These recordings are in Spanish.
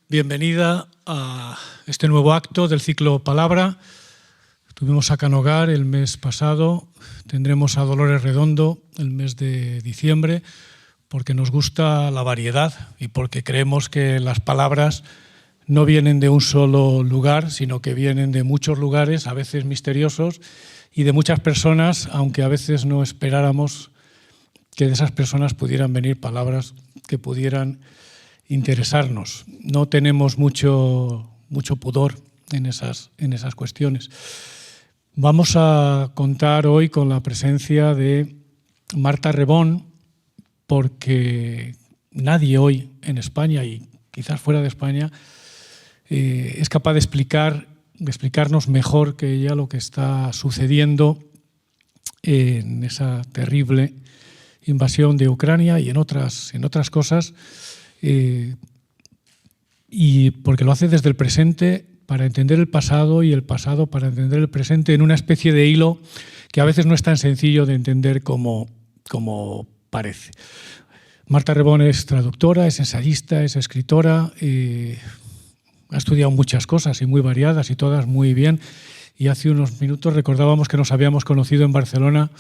Bienvenida a este nuevo acto del ciclo Palabra. Tuvimos a Canogar el mes pasado, tendremos a Dolores Redondo el mes de diciembre, porque nos gusta la variedad y porque creemos que las palabras no vienen de un solo lugar, sino que vienen de muchos lugares, a veces misteriosos, y de muchas personas, aunque a veces no esperáramos que de esas personas pudieran venir palabras que pudieran interesarnos. No tenemos mucho pudor en esas cuestiones. Vamos a contar hoy con la presencia de Marta Rebón, porque nadie hoy en España y quizás fuera de España es capaz de explicarnos mejor que ella lo que está sucediendo en esa terrible invasión de Ucrania y en otras cosas, y porque lo hace desde el presente para entender el pasado y el pasado para entender el presente en una especie de hilo que a veces no es tan sencillo de entender como parece. Marta Rebón es traductora, es ensayista, es escritora, ha estudiado muchas cosas y muy variadas y todas muy bien, y hace unos minutos recordábamos que nos habíamos conocido en Barcelona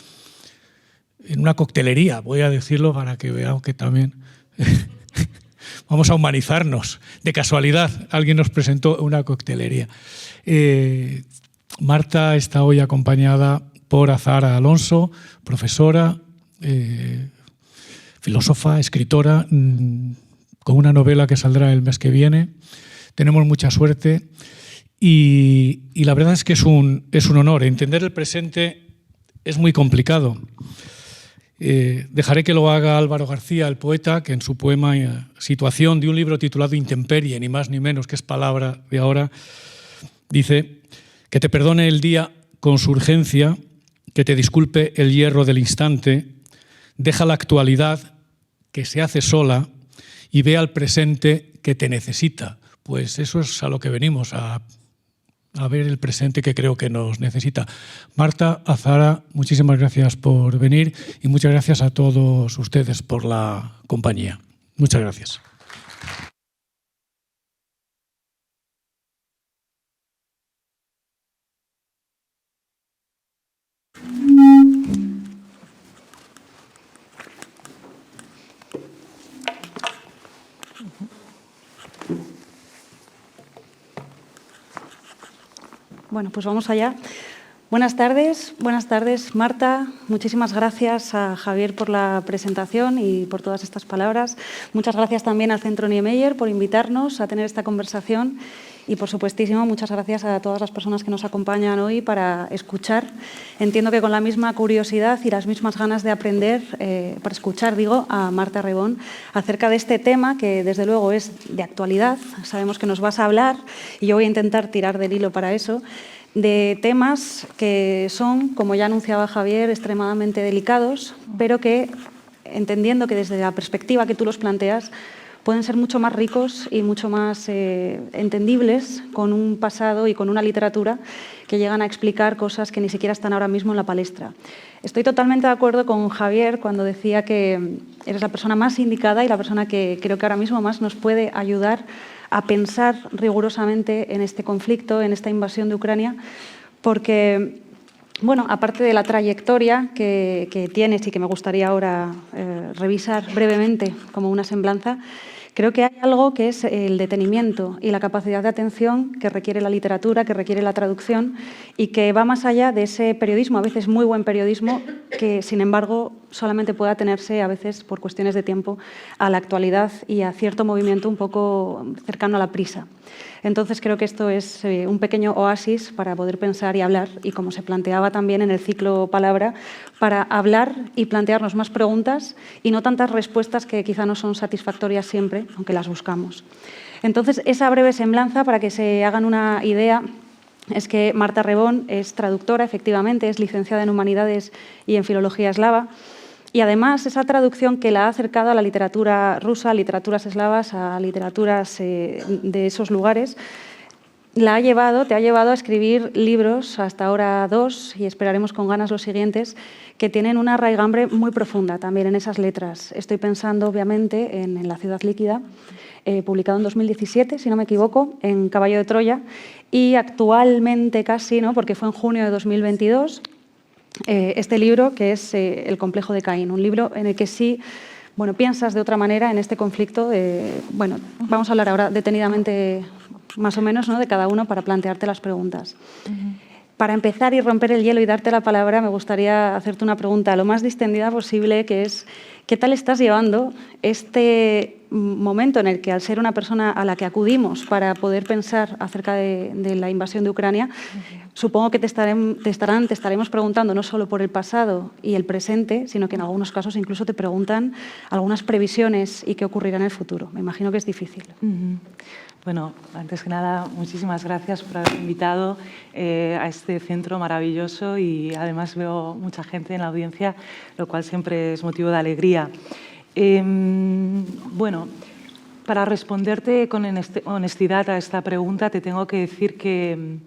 en una coctelería, voy a decirlo para que vean que también vamos a humanizarnos. De casualidad, alguien nos presentó una coctelería. Marta está hoy acompañada por Azahara Alonso, profesora, filósofa, escritora, con una novela que saldrá el mes que viene. Tenemos mucha suerte y la verdad es que es un honor. Entender el presente es muy complicado. Dejaré que lo haga Álvaro García, el poeta, que en su poema Situación, de un libro titulado Intemperie, ni más ni menos, que es palabra de ahora, dice: que te perdone el día con su urgencia, que te disculpe el hierro del instante, deja la actualidad que se hace sola y ve al presente que te necesita. Pues eso es a lo que venimos, a ver el presente que creo que nos necesita. Marta, Azahara, muchísimas gracias por venir y muchas gracias a todos ustedes por la compañía. Muchas gracias. Bueno, pues vamos allá. Buenas tardes, Marta. Muchísimas gracias a Javier por la presentación y por todas estas palabras. Muchas gracias también al Centro Niemeyer por invitarnos a tener esta conversación y, por supuestísimo, muchas gracias a todas las personas que nos acompañan hoy para escuchar. Entiendo que con la misma curiosidad y las mismas ganas de aprender, para escuchar, a Marta Rebón acerca de este tema que, desde luego, es de actualidad. Sabemos que nos vas a hablar y yo voy a intentar tirar del hilo para eso, de temas que son, como ya anunciaba Javier, extremadamente delicados, pero que, entendiendo que desde la perspectiva que tú los planteas, pueden ser mucho más ricos y mucho más entendibles, con un pasado y con una literatura que llegan a explicar cosas que ni siquiera están ahora mismo en la palestra. Estoy totalmente de acuerdo con Javier cuando decía que eres la persona más indicada y la persona que creo que ahora mismo más nos puede ayudar a pensar rigurosamente en este conflicto, en esta invasión de Ucrania, porque, bueno, aparte de la trayectoria que tienes y que me gustaría ahora revisar brevemente como una semblanza, creo que hay algo que es el detenimiento y la capacidad de atención que requiere la literatura, que requiere la traducción y que va más allá de ese periodismo, a veces muy buen periodismo, que sin embargo solamente puede atenerse a veces por cuestiones de tiempo a la actualidad y a cierto movimiento un poco cercano a la prisa. Entonces creo que esto es un pequeño oasis para poder pensar y hablar y, como se planteaba también en el ciclo Palabra, para hablar y plantearnos más preguntas y no tantas respuestas que quizá no son satisfactorias siempre, aunque las buscamos. Entonces, esa breve semblanza, para que se hagan una idea, es que Marta Rebón es traductora, efectivamente, es licenciada en Humanidades y en Filología Eslava, y además esa traducción que la ha acercado a la literatura rusa, a literaturas eslavas, a literaturas de esos lugares, te ha llevado a escribir libros, hasta ahora 2, y esperaremos con ganas los siguientes, que tienen una raigambre muy profunda también en esas letras. Estoy pensando, obviamente, en La ciudad líquida, publicado en 2017, si no me equivoco, en Caballo de Troya, y actualmente casi, ¿no?, porque fue en junio de 2022, este libro que es El complejo de Caín, un libro en el que sí, bueno, piensas de otra manera en este conflicto. Bueno, vamos a hablar ahora detenidamente, más o menos, ¿no?, de cada uno para plantearte las preguntas. Para empezar y romper el hielo y darte la palabra, me gustaría hacerte una pregunta lo más distendida posible, que es ¿qué tal estás llevando este momento en el que, al ser una persona a la que acudimos para poder pensar acerca de la invasión de Ucrania, supongo que te estaremos preguntando no solo por el pasado y el presente, sino que en algunos casos incluso te preguntan algunas previsiones y qué ocurrirá en el futuro? Me imagino que es difícil. Bueno, antes que nada, muchísimas gracias por haberme invitado a este centro maravilloso, y además veo mucha gente en la audiencia, lo cual siempre es motivo de alegría. Bueno, para responderte con honestidad a esta pregunta, te tengo que decir que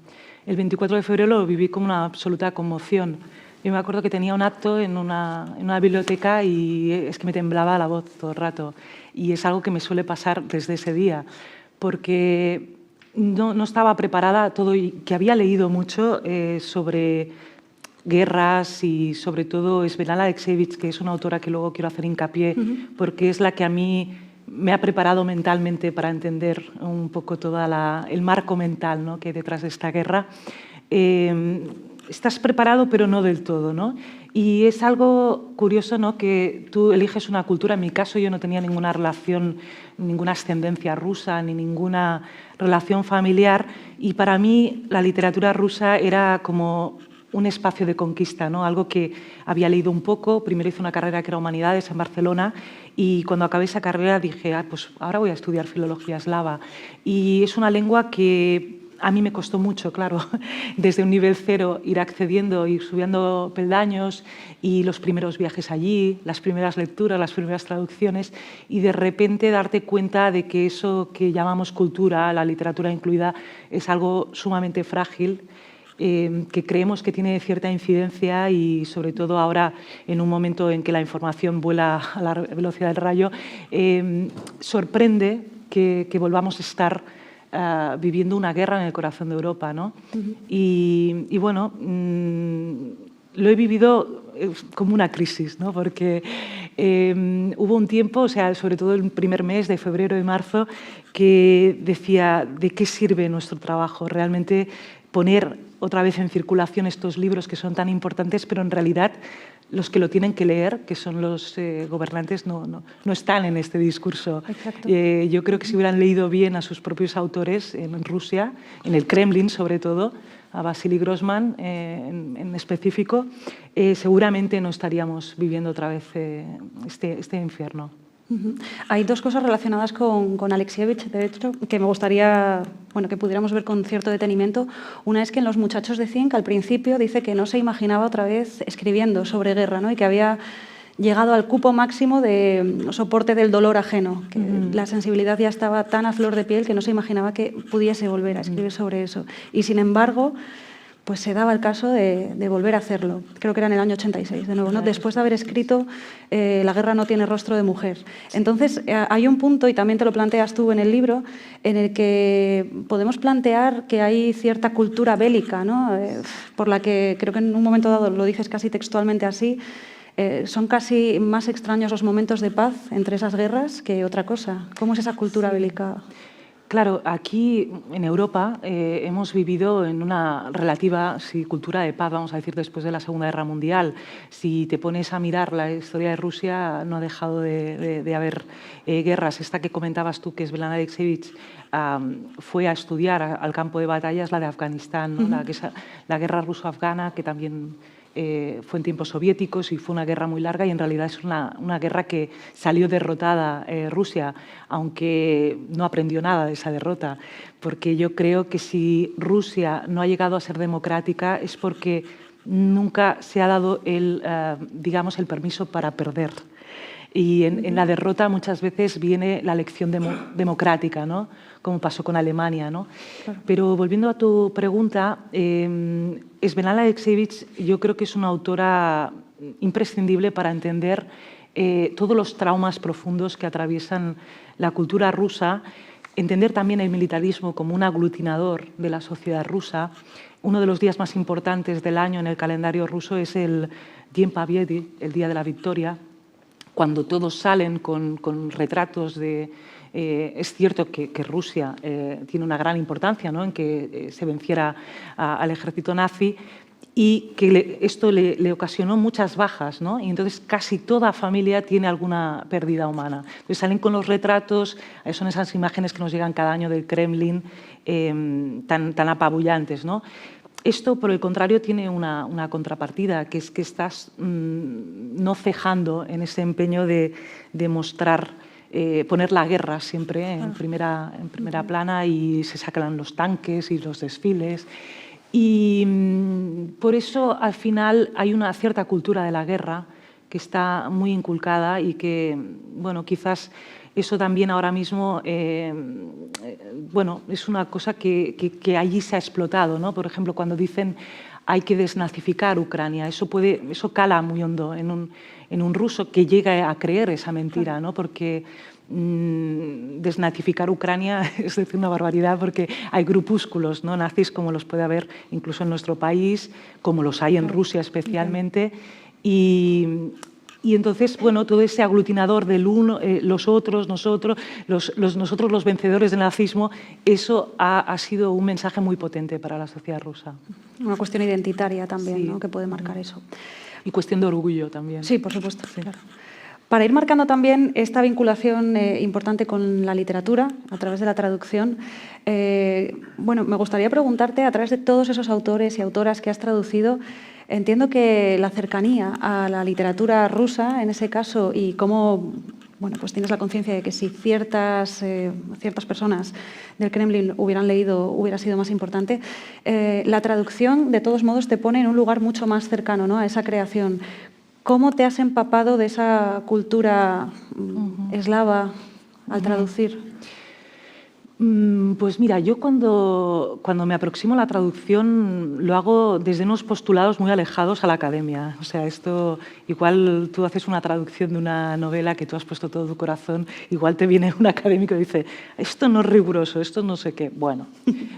el 24 de febrero lo viví como una absoluta conmoción. Yo me acuerdo que tenía un acto en una biblioteca y es que me temblaba la voz todo el rato, y es algo que me suele pasar desde ese día, porque no estaba preparada todo, y que había leído mucho sobre guerras, y sobre todo Svetlana Alexievich, que es una autora que luego quiero hacer hincapié, porque es la que a mí me ha preparado mentalmente para entender un poco todo el marco mental, ¿no?, que hay detrás de esta guerra. Estás preparado, pero no del todo, ¿no? Y es algo curioso, ¿no?, que tú eliges una cultura. En mi caso, yo no tenía ninguna relación, ninguna ascendencia rusa, ni ninguna relación familiar, y para mí la literatura rusa era como un espacio de conquista, ¿no? Algo que había leído un poco. Primero hice una carrera que era Humanidades en Barcelona, y cuando acabé esa carrera dije, pues ahora voy a estudiar filología eslava. Y es una lengua que a mí me costó mucho, claro, desde un nivel cero ir accediendo, ir subiendo peldaños, y los primeros viajes allí, las primeras lecturas, las primeras traducciones, y de repente darte cuenta de que eso que llamamos cultura, la literatura incluida, es algo sumamente frágil, que creemos que tiene cierta incidencia, y sobre todo ahora, en un momento en que la información vuela a la velocidad del rayo, sorprende que volvamos a estar viviendo una guerra en el corazón de Europa, ¿no? Y bueno, lo he vivido como una crisis, ¿no? Porque hubo un tiempo, o sea, sobre todo el primer mes de febrero y marzo, que decía, ¿de qué sirve nuestro trabajo? Realmente poner otra vez en circulación estos libros que son tan importantes, pero en realidad los que lo tienen que leer, que son los gobernantes, no están en este discurso. Yo creo que si hubieran leído bien a sus propios autores en Rusia, en el Kremlin sobre todo, a Vasily Grossman en específico, seguramente no estaríamos viviendo otra vez este infierno. Hay dos cosas relacionadas con Alexievich, de hecho, que me gustaría, bueno, que pudiéramos ver con cierto detenimiento. Una es que en Los muchachos de Zinc, al principio, dice que no se imaginaba otra vez escribiendo sobre guerra, ¿no?, y que había llegado al cupo máximo de soporte del dolor ajeno, que la sensibilidad ya estaba tan a flor de piel que no se imaginaba que pudiese volver a escribir sobre eso. Y sin embargo, pues se daba el caso de volver a hacerlo. Creo que era en el año 86, de nuevo, ¿no?, después de haber escrito La guerra no tiene rostro de mujer. Entonces, hay un punto, y también te lo planteas tú en el libro, en el que podemos plantear que hay cierta cultura bélica, ¿no?, por la que creo que en un momento dado, lo dices casi textualmente así, son casi más extraños los momentos de paz entre esas guerras que otra cosa. ¿Cómo es esa cultura bélica? Claro, aquí en Europa hemos vivido en una relativa cultura de paz, vamos a decir, después de la Segunda Guerra Mundial. Si te pones a mirar la historia de Rusia, no ha dejado de haber guerras. Esta que comentabas tú, que es Svetlana Alexievich, fue a estudiar al campo de batallas, la de Afganistán, ¿no? La guerra ruso-afgana, que también fue en tiempos soviéticos y fue una guerra muy larga, y en realidad es una guerra que salió derrotada Rusia, aunque no aprendió nada de esa derrota, porque yo creo que si Rusia no ha llegado a ser democrática es porque nunca se ha dado digamos, el permiso para perder. Y en la derrota muchas veces viene la lección democrática, ¿no?, como pasó con Alemania, ¿no? Claro. Pero volviendo a tu pregunta, Svetlana Alexievich yo creo que es una autora imprescindible para entender todos los traumas profundos que atraviesan la cultura rusa, entender también el militarismo como un aglutinador de la sociedad rusa. Uno de los días más importantes del año en el calendario ruso es el Dien Pabyedi, el Día de la Victoria, cuando todos salen con retratos de... es cierto que Rusia tiene una gran importancia, ¿no?, en que se venciera al ejército nazi, y que esto le ocasionó muchas bajas, ¿no? Y entonces casi toda familia tiene alguna pérdida humana. Entonces salen con los retratos, son esas imágenes que nos llegan cada año del Kremlin, tan apabullantes, ¿no? Esto, por el contrario, tiene una contrapartida, que es que estás no cejando en ese empeño de mostrar, poner la guerra siempre en primera plana, y se sacan los tanques y los desfiles. Y por eso, al final, hay una cierta cultura de la guerra que está muy inculcada y que, bueno, quizás eso también ahora mismo, bueno, es una cosa que allí se ha explotado, ¿no? Por ejemplo, cuando dicen hay que desnazificar Ucrania, eso cala muy hondo en un ruso que llega a creer esa mentira, ¿no? Porque desnazificar Ucrania es decir una barbaridad, porque hay grupúsculos, ¿no?, nazis, como los puede haber incluso en nuestro país, como los hay en Rusia especialmente, y entonces, bueno, todo ese aglutinador del uno, los otros, nosotros, nosotros los vencedores del nazismo, eso ha sido un mensaje muy potente para la sociedad rusa. Una cuestión identitaria también, sí, ¿no?, que puede marcar eso. Y cuestión de orgullo también. Sí, por supuesto, sí. Claro. Para ir marcando también esta vinculación importante con la literatura, a través de la traducción, bueno, me gustaría preguntarte, a través de todos esos autores y autoras que has traducido, entiendo que la cercanía a la literatura rusa, en ese caso, y cómo, bueno, pues tienes la conciencia de que si ciertas personas del Kremlin hubieran leído, hubiera sido más importante, la traducción, de todos modos, te pone en un lugar mucho más cercano, ¿no?, a esa creación. ¿Cómo te has empapado de esa cultura eslava al traducir? Pues mira, yo cuando me aproximo a la traducción lo hago desde unos postulados muy alejados a la academia. O sea, esto, igual tú haces una traducción de una novela que tú has puesto todo tu corazón, igual te viene un académico y dice, esto no es riguroso, esto no sé qué. Bueno,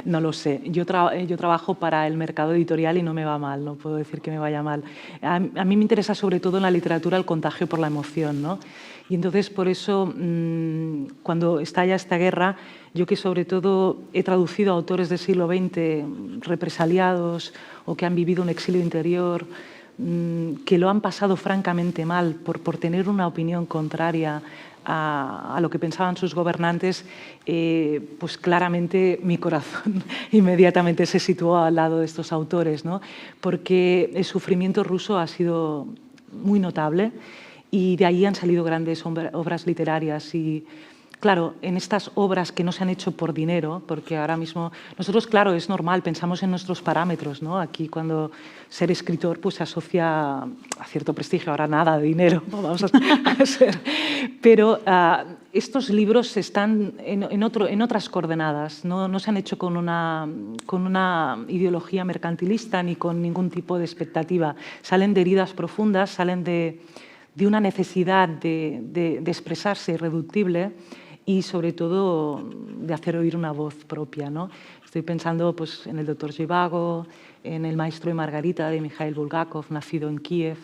no lo sé. Yo trabajo para el mercado editorial y no me va mal, no puedo decir que me vaya mal. A mí me interesa sobre todo en la literatura el contagio por la emoción, ¿no? Y entonces, por eso, cuando estalla esta guerra, yo que sobre todo he traducido a autores del siglo XX represaliados o que han vivido un exilio interior, que lo han pasado francamente mal por tener una opinión contraria a lo que pensaban sus gobernantes, pues claramente mi corazón inmediatamente se situó al lado de estos autores, ¿no? Porque el sufrimiento ruso ha sido muy notable y de ahí han salido grandes obras literarias. Y claro, en estas obras que no se han hecho por dinero, porque ahora mismo nosotros, claro, es normal, pensamos en nuestros parámetros, ¿no? Aquí cuando ser escritor pues se asocia a cierto prestigio, ahora nada de dinero, ¿no? Vamos a ser. Pero estos libros están en otras coordenadas, no se han hecho con una ideología mercantilista ni con ningún tipo de expectativa. Salen de heridas profundas, salen de una necesidad de expresarse irreductible y, sobre todo, de hacer oír una voz propia, ¿no? Estoy pensando pues, en el Dr. Zhivago, en El maestro y Margarita de Mikhail Bulgakov, nacido en Kiev.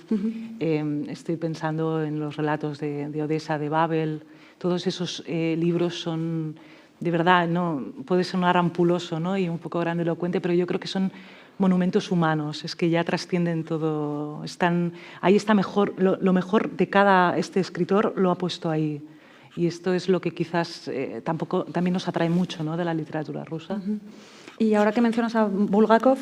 Estoy pensando en los relatos de Odessa, de Babel. Todos esos libros son, de verdad, ¿no? Puede sonar ampuloso, ¿no?, y un poco grandilocuente, pero yo creo que son monumentos humanos, es que ya trascienden todo. Ahí está mejor, lo mejor de este escritor lo ha puesto ahí. Y esto es lo que quizás también nos atrae mucho, ¿no?, de la literatura rusa. Y ahora que mencionas a Bulgakov,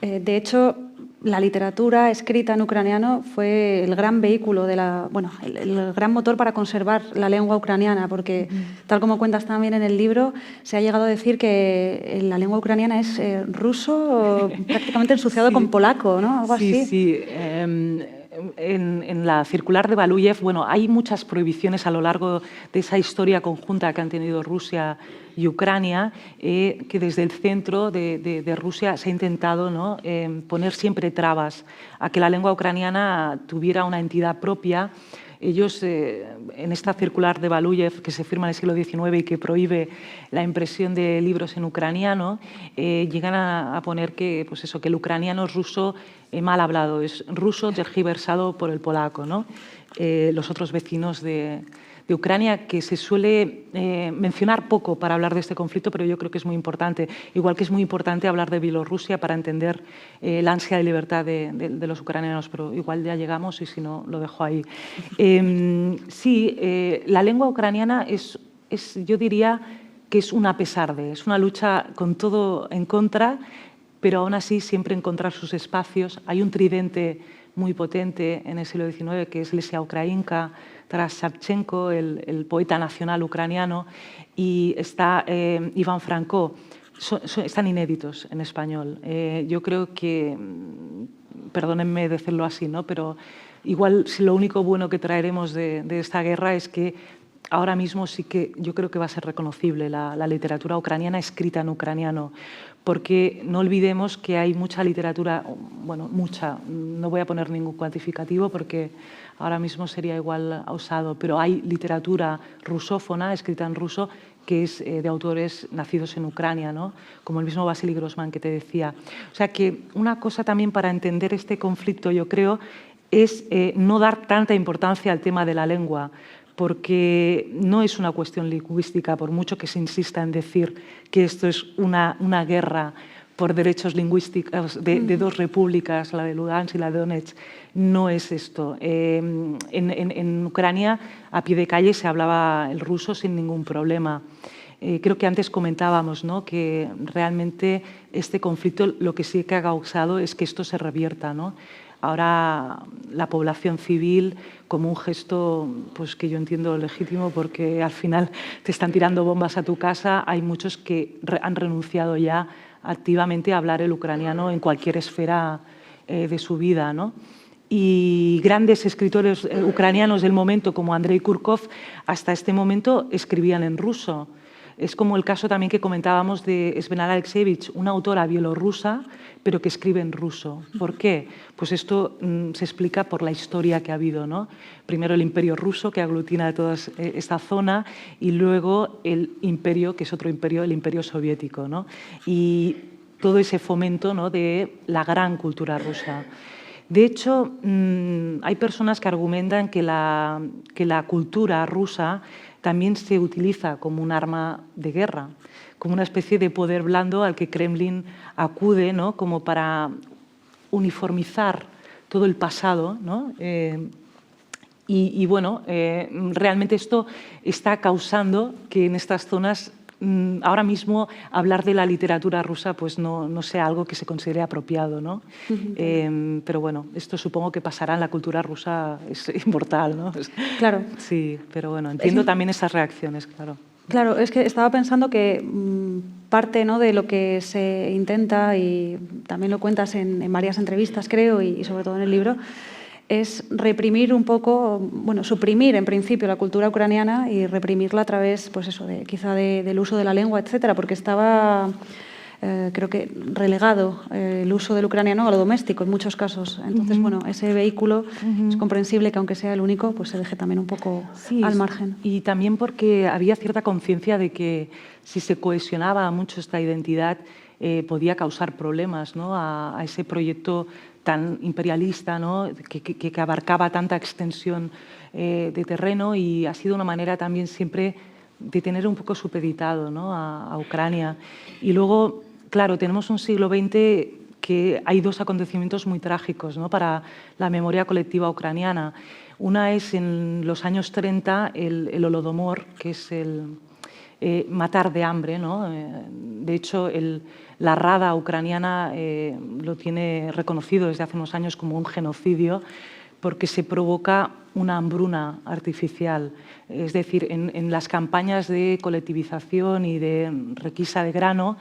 de hecho, la literatura escrita en ucraniano fue el gran vehículo, el gran motor para conservar la lengua ucraniana, porque, tal como cuentas también en el libro, se ha llegado a decir que la lengua ucraniana es ruso prácticamente ensuciado con polaco, ¿no? Algo así. Sí. En la circular de Valuyev, bueno, hay muchas prohibiciones a lo largo de esa historia conjunta que han tenido Rusia y Ucrania, que desde el centro de Rusia se ha intentado, ¿no?, poner siempre trabas a que la lengua ucraniana tuviera una entidad propia. Ellos, en esta circular de Valuyev, que se firma en el siglo XIX y que prohíbe la impresión de libros en ucraniano, llegan a poner que, pues eso, que el ucraniano es ruso mal hablado, es ruso tergiversado por el polaco, ¿no? Los otros vecinos de Ucrania, que se suele mencionar poco para hablar de este conflicto, pero yo creo que es muy importante. Igual que es muy importante hablar de Bielorrusia para entender la ansia de libertad de los ucranianos, pero igual ya llegamos y si no, lo dejo ahí. Sí, la lengua ucraniana yo diría que es un a pesar de, es una lucha con todo en contra, pero aún así siempre encontrar sus espacios. Hay un tridente muy potente en el siglo XIX que es Lesia Ukrainka, Taras Shevchenko, el poeta nacional ucraniano, y está Iván Franko. Están inéditos en español. Yo creo que, perdónenme decirlo así, ¿no? Pero igual si lo único bueno que traeremos de esta guerra es que ahora mismo sí que yo creo que va a ser reconocible la literatura ucraniana escrita en ucraniano, porque no olvidemos que hay mucha literatura, bueno, mucha, no voy a poner ningún cuantificativo porque ahora mismo sería igual osado, pero hay literatura rusófona escrita en ruso que es de autores nacidos en Ucrania, ¿no? Como el mismo Vasily Grossman que te decía. O sea que una cosa también para entender este conflicto, yo creo, es no dar tanta importancia al tema de la lengua, porque no es una cuestión lingüística, por mucho que se insista en decir que esto es una guerra por derechos lingüísticos de dos repúblicas, la de Lugansk y la de Donetsk. No es esto. En Ucrania, a pie de calle, se hablaba el ruso sin ningún problema. Creo que antes comentábamos, ¿no?, que realmente este conflicto lo que sí que ha causado es que esto se revierta, ¿no? Ahora la población civil, como un gesto pues, que yo entiendo legítimo porque al final te están tirando bombas a tu casa, hay muchos que han renunciado ya activamente a hablar el ucraniano en cualquier esfera de su vida, ¿no? Y grandes escritores ucranianos del momento como Andrei Kurkov hasta este momento escribían en ruso. Es como el caso también que comentábamos de Svenala Alexievich, una autora bielorrusa, pero que escribe en ruso. ¿Por qué? Pues esto se explica por la historia que ha habido, ¿no? Primero el imperio ruso, que aglutina toda esta zona, y luego el imperio, que es otro imperio, el imperio soviético, ¿no? Y todo ese fomento, ¿no?, de la gran cultura rusa. De hecho, hay personas que argumentan que la cultura rusa también se utiliza como un arma de guerra, como una especie de poder blando al que Kremlin acude, ¿no?, como para uniformizar todo el pasado, ¿no? Bueno, realmente esto está causando que en estas zonas ahora mismo hablar de la literatura rusa pues no sea algo que se considere apropiado, ¿no? Pero bueno, esto supongo que pasará en la cultura rusa, es inmortal, ¿no? Claro. Sí, pero bueno, entiendo también esas reacciones, claro. Claro, es que estaba pensando que parte, ¿no?, de lo que se intenta, y también lo cuentas en varias entrevistas, creo, y sobre todo en el libro, es reprimir un poco, bueno, suprimir en principio la cultura ucraniana y reprimirla a través, pues eso, quizá del uso de la lengua, etcétera, porque estaba, creo que, relegado el uso del ucraniano a lo doméstico en muchos casos. Entonces, bueno, ese vehículo es comprensible que aunque sea el único, pues se deje también un poco al margen. Y también porque había cierta conciencia de que si se cohesionaba mucho esta identidad podía causar problemas, ¿no?, a ese proyecto tan imperialista, ¿no?, que abarcaba tanta extensión de terreno, y ha sido una manera también siempre de tener un poco supeditado, ¿no?, a Ucrania. Y luego, claro, tenemos un siglo XX que hay dos acontecimientos muy trágicos, ¿no?, para la memoria colectiva ucraniana. Una es en los años 30 el Holodomor, que es el matar de hambre, ¿no? De hecho, la Rada ucraniana lo tiene reconocido desde hace unos años como un genocidio, porque se provoca una hambruna artificial. Es decir, en las campañas de colectivización y de requisa de grano,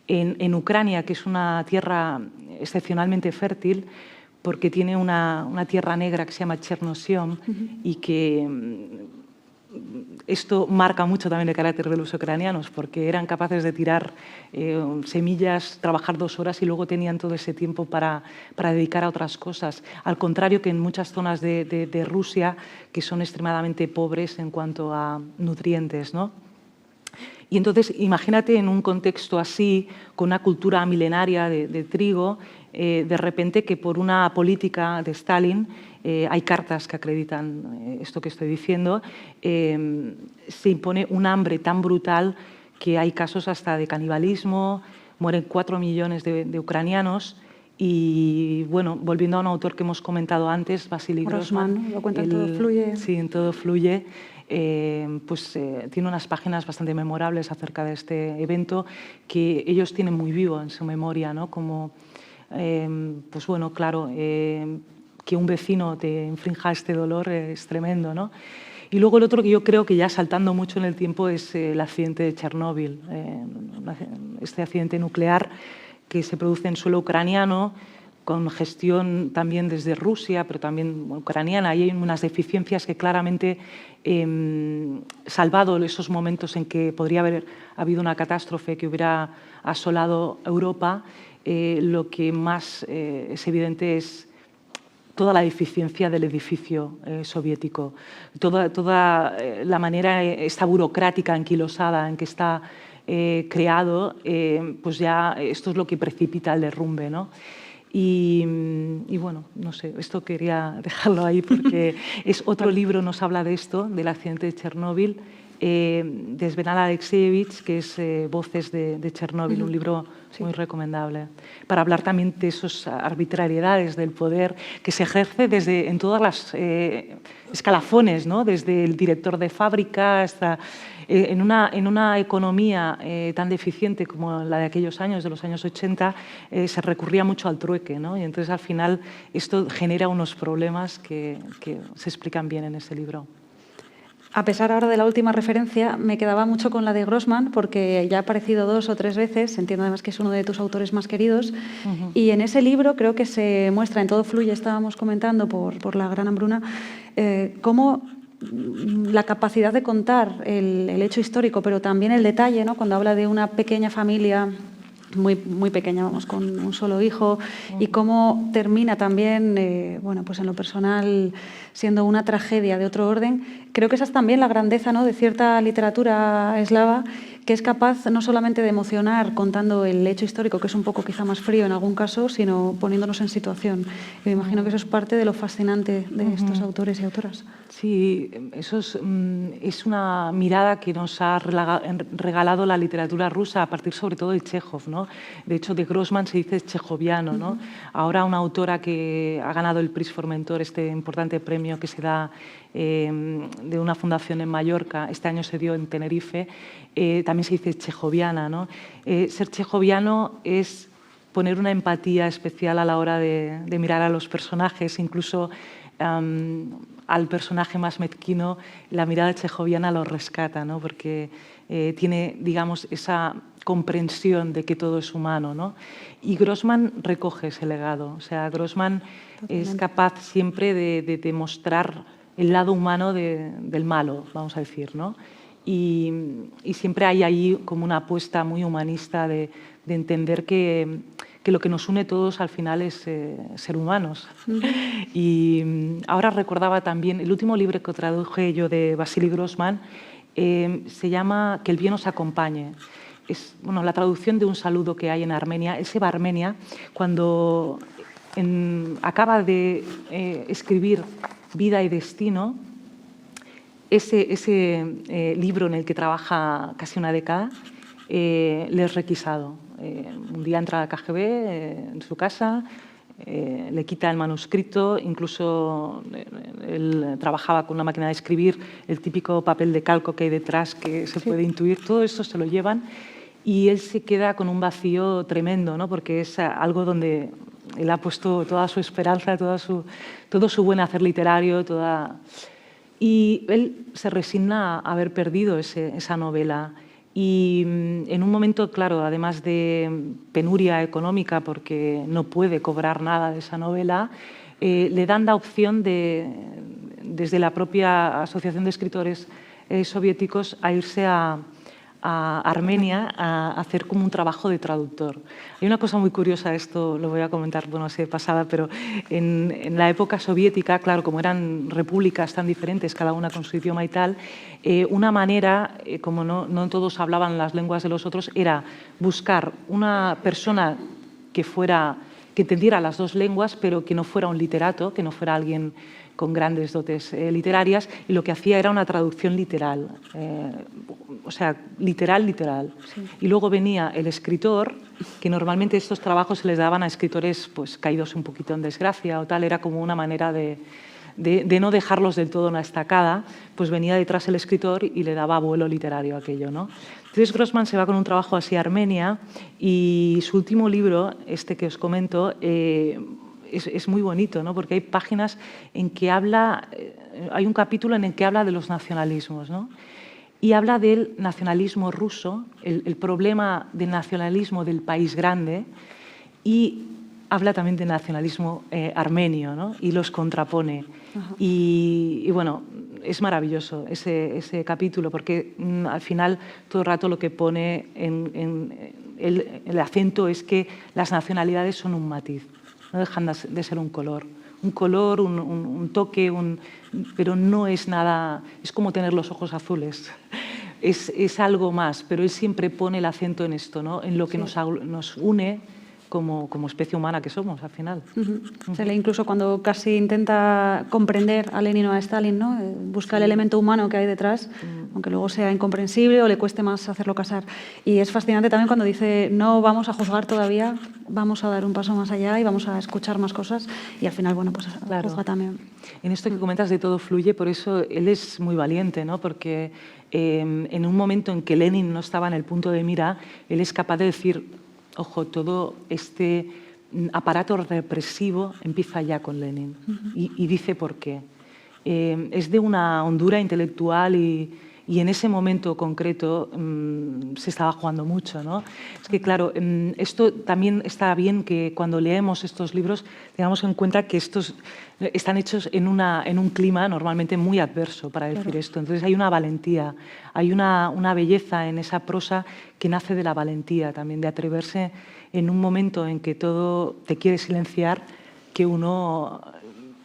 en Ucrania, que es una tierra excepcionalmente fértil, porque tiene una tierra negra que se llama Chernosiom y que esto marca mucho también el carácter de los ucranianos, porque eran capaces de tirar semillas, trabajar 2 horas y luego tenían todo ese tiempo para dedicar a otras cosas. Al contrario que en muchas zonas de Rusia, que son extremadamente pobres en cuanto a nutrientes, ¿no? Y entonces, imagínate en un contexto así, con una cultura milenaria de trigo, de repente que por una política de Stalin, hay cartas que acreditan esto que estoy diciendo, se impone un hambre tan brutal que hay casos hasta de canibalismo, mueren 4 millones de ucranianos. Y bueno, volviendo a un autor que hemos comentado antes, Vasily Grossman, lo cuenta en Todo fluye. Sí, en Todo fluye. Tiene unas páginas bastante memorables acerca de este evento que ellos tienen muy vivo en su memoria, ¿no? Como, pues bueno, claro, que un vecino te infrinja este dolor es tremendo, ¿no? Y luego el otro que yo creo que ya saltando mucho en el tiempo es el accidente de Chernóbil, este accidente nuclear que se produce en suelo ucraniano, con gestión también desde Rusia, pero también ucraniana. Y hay unas deficiencias que claramente salvado esos momentos en que podría haber habido una catástrofe que hubiera asolado Europa. Lo que más es evidente es toda la deficiencia del edificio soviético, toda la manera, esta burocrática anquilosada en que está creado, pues ya esto es lo que precipita el derrumbe, ¿no? Y bueno, no sé, esto quería dejarlo ahí porque es otro libro, nos habla de esto, del accidente de Chernóbil, de Sven Alexeyevich, que es Voces de Chernóbil, un libro muy recomendable, para hablar también de esas arbitrariedades del poder que se ejerce en todas las escalafones, ¿no? Desde el director de fábrica hasta... en una economía tan deficiente como la de aquellos años, de los años 80, se recurría mucho al trueque, ¿no? Y entonces al final esto genera unos problemas que se explican bien en ese libro. A pesar ahora de la última referencia, me quedaba mucho con la de Grossman, porque ya ha aparecido 2 o 3 veces, entiendo además que es uno de tus autores más queridos, y en ese libro creo que se muestra, en Todo fluye, estábamos comentando por la gran hambruna, cómo la capacidad de contar el hecho histórico, pero también el detalle, ¿no? Cuando habla de una pequeña familia, muy, muy pequeña, vamos, con un solo hijo, y cómo termina también, bueno, pues en lo personal, siendo una tragedia de otro orden. Creo que esa es también la grandeza, ¿no?, de cierta literatura eslava, que es capaz no solamente de emocionar contando el hecho histórico, que es un poco quizá más frío en algún caso, sino poniéndonos en situación. Y me imagino que eso es parte de lo fascinante de estos autores y autoras. Sí, eso es una mirada que nos ha regalado la literatura rusa a partir sobre todo de Chekhov, ¿no? De hecho, de Grossman se dice chejoviano, ¿no? Ahora una autora que ha ganado el Prix Formentor, este importante premio que se da de una fundación en Mallorca, este año se dio en Tenerife, también se dice chejoviana, ¿no? Ser chejoviano es poner una empatía especial a la hora de mirar a los personajes, incluso al personaje más mezquino, la mirada chejoviana lo rescata, ¿no? Porque tiene, digamos, esa comprensión de que todo es humano, ¿no? Y Grossman recoge ese legado. O sea, Grossman es capaz siempre de demostrar el lado humano del malo, vamos a decir, ¿no? Y siempre hay ahí como una apuesta muy humanista de entender que lo que nos une todos al final es ser humanos. Y ahora recordaba también, el último libro que traduje yo de Vasily Grossman se llama Que el bien os acompañe. Es la traducción de un saludo que hay en Armenia. Él se va a Armenia cuando acaba de escribir Vida y Destino, ese libro en el que trabaja casi una década, le es requisado. Un día entra a KGB en su casa, le quita el manuscrito, incluso él trabajaba con una máquina de escribir, el típico papel de calco que hay detrás que se puede intuir, todo eso se lo llevan y él se queda con un vacío tremendo, ¿no? Porque es algo donde él ha puesto toda su esperanza, todo su buen hacer literario, y él se resigna a haber perdido esa novela. Y en un momento, claro, además de penuria económica, porque no puede cobrar nada de esa novela, le dan la opción desde la propia Asociación de Escritores soviéticos a irse a Armenia a hacer como un trabajo de traductor. Hay una cosa muy curiosa, esto lo voy a comentar, bueno, así de pasada, pero en la época soviética, claro, como eran repúblicas tan diferentes, cada una con su idioma y tal, una manera, como no todos hablaban las lenguas de los otros, era buscar una persona que entendiera las dos lenguas, pero que no fuera un literato, que no fuera alguien con grandes dotes literarias, y lo que hacía era una traducción literal, o sea, literal. Sí. Y luego venía el escritor, que normalmente estos trabajos se les daban a escritores pues, caídos un poquito en desgracia o tal, era como una manera de no dejarlos del todo en la estacada, pues venía detrás el escritor y le daba vuelo literario a aquello, ¿no? Entonces Grossman se va con un trabajo así a Armenia y su último libro, este que os comento, es muy bonito, ¿no? Porque hay páginas en que hay un capítulo en el que habla de los nacionalismos, ¿no? Y habla del nacionalismo ruso, el problema del nacionalismo del país grande, y habla también del nacionalismo armenio, ¿no? Y los contrapone. Y bueno, es maravilloso ese capítulo, porque al final todo el rato lo que pone el acento es que las nacionalidades son un matiz. No dejan de ser un color, un toque, pero no es nada, es como tener los ojos azules, es algo más, pero él siempre pone el acento en esto, ¿no? En lo que nos une como especie humana que somos, al final. Se lee incluso cuando casi intenta comprender a Lenin o a Stalin, ¿no? Busca el elemento humano que hay detrás, aunque luego sea incomprensible o le cueste más hacerlo casar. Y es fascinante también cuando dice, no vamos a juzgar todavía, vamos a dar un paso más allá y vamos a escuchar más cosas, y al final, bueno, pues claro. Juzga también. En esto que comentas de todo fluye, por eso él es muy valiente, ¿no? Porque en un momento en que Lenin no estaba en el punto de mira, él es capaz de decir, ojo, todo este aparato represivo empieza ya con Lenin y dice por qué. Es de una hondura intelectual y en ese momento concreto se estaba jugando mucho, ¿no? Es que, claro, esto también está bien que cuando leemos estos libros tengamos en cuenta que estos están hechos en un clima normalmente muy adverso para decir esto. Entonces hay una valentía, hay una belleza en esa prosa que nace de la valentía también, de atreverse en un momento en que todo te quiere silenciar, que uno,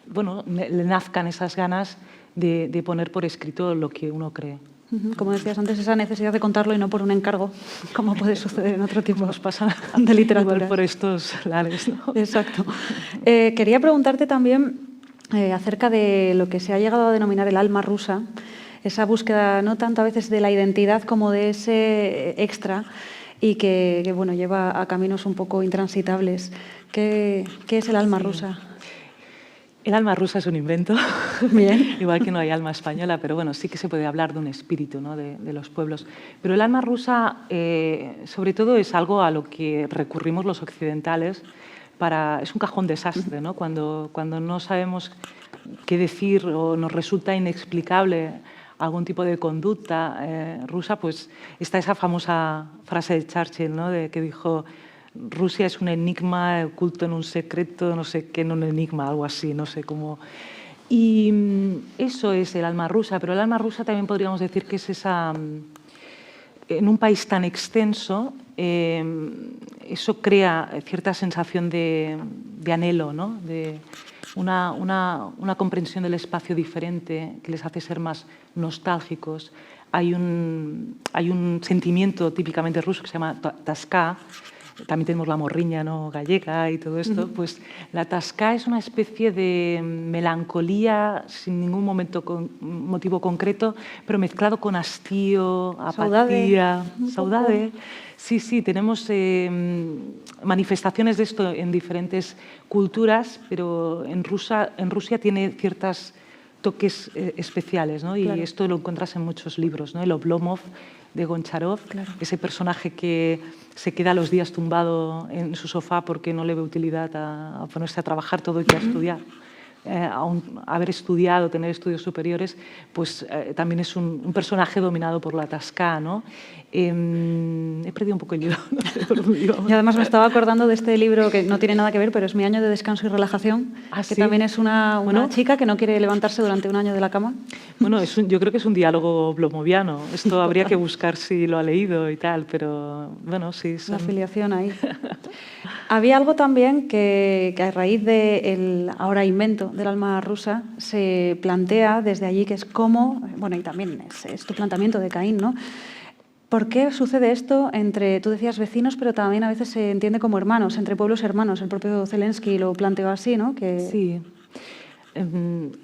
bueno, le nazcan esas ganas de poner por escrito lo que uno cree. Como decías antes, esa necesidad de contarlo y no por un encargo, como puede suceder en otro tipo de literatura. Igual por estos lares, ¿no? Exacto. Quería preguntarte también acerca de lo que se ha llegado a denominar el alma rusa, esa búsqueda no tanto a veces de la identidad como de ese extra y que bueno, lleva a caminos un poco intransitables. ¿Qué es el alma rusa? El alma rusa es un invento, bien. Igual que no hay alma española, pero bueno, sí que se puede hablar de un espíritu, ¿no? de los pueblos. Pero el alma rusa, sobre todo, es algo a lo que recurrimos los occidentales. Es un cajón desastre, ¿no? Cuando no sabemos qué decir o nos resulta inexplicable algún tipo de conducta rusa, pues está esa famosa frase de Churchill, ¿no? Que dijo: Rusia es un enigma oculto en un secreto, no sé qué, en un enigma, algo así, no sé cómo. Y eso es el alma rusa, pero el alma rusa también podríamos decir que es esa. En un país tan extenso, eso crea cierta sensación de anhelo, ¿no? De una comprensión del espacio diferente que les hace ser más nostálgicos. Hay un sentimiento típicamente ruso que se llama toska. También tenemos la morriña, ¿no? Gallega y todo esto. Pues la toska es una especie de melancolía sin ningún motivo concreto, pero mezclado con hastío, apatía, saudade. Sí, tenemos manifestaciones de esto en diferentes culturas, pero en Rusia tiene ciertos toques especiales, ¿no? Y esto lo encuentras en muchos libros, ¿no? El Oblomov de Goncharov, ese personaje que se queda los días tumbado en su sofá porque no le ve utilidad a ponerse a trabajar todo y que a estudiar. Haber estudiado, tener estudios superiores, pues también es un personaje dominado por la toska, ¿no? En he perdido un poco el hilo, no sé por dónde íbamos. Y además me estaba acordando de este libro que no tiene nada que ver, pero es Mi año de descanso y relajación, ¿Ah, que sí? también es una Bueno. chica que no quiere levantarse durante un año de la cama. Bueno, yo creo que es un diálogo blomoviano. Esto habría que buscar si lo ha leído y tal, pero bueno, sí. Una afiliación ahí. Había algo también que a raíz del ahora invento del alma rusa se plantea desde allí, que es cómo, bueno, y también es tu planteamiento de Caín, ¿no? ¿Por qué sucede esto entre, tú decías vecinos, pero también a veces se entiende como hermanos, entre pueblos hermanos? El propio Zelensky lo planteó así, ¿no? Sí.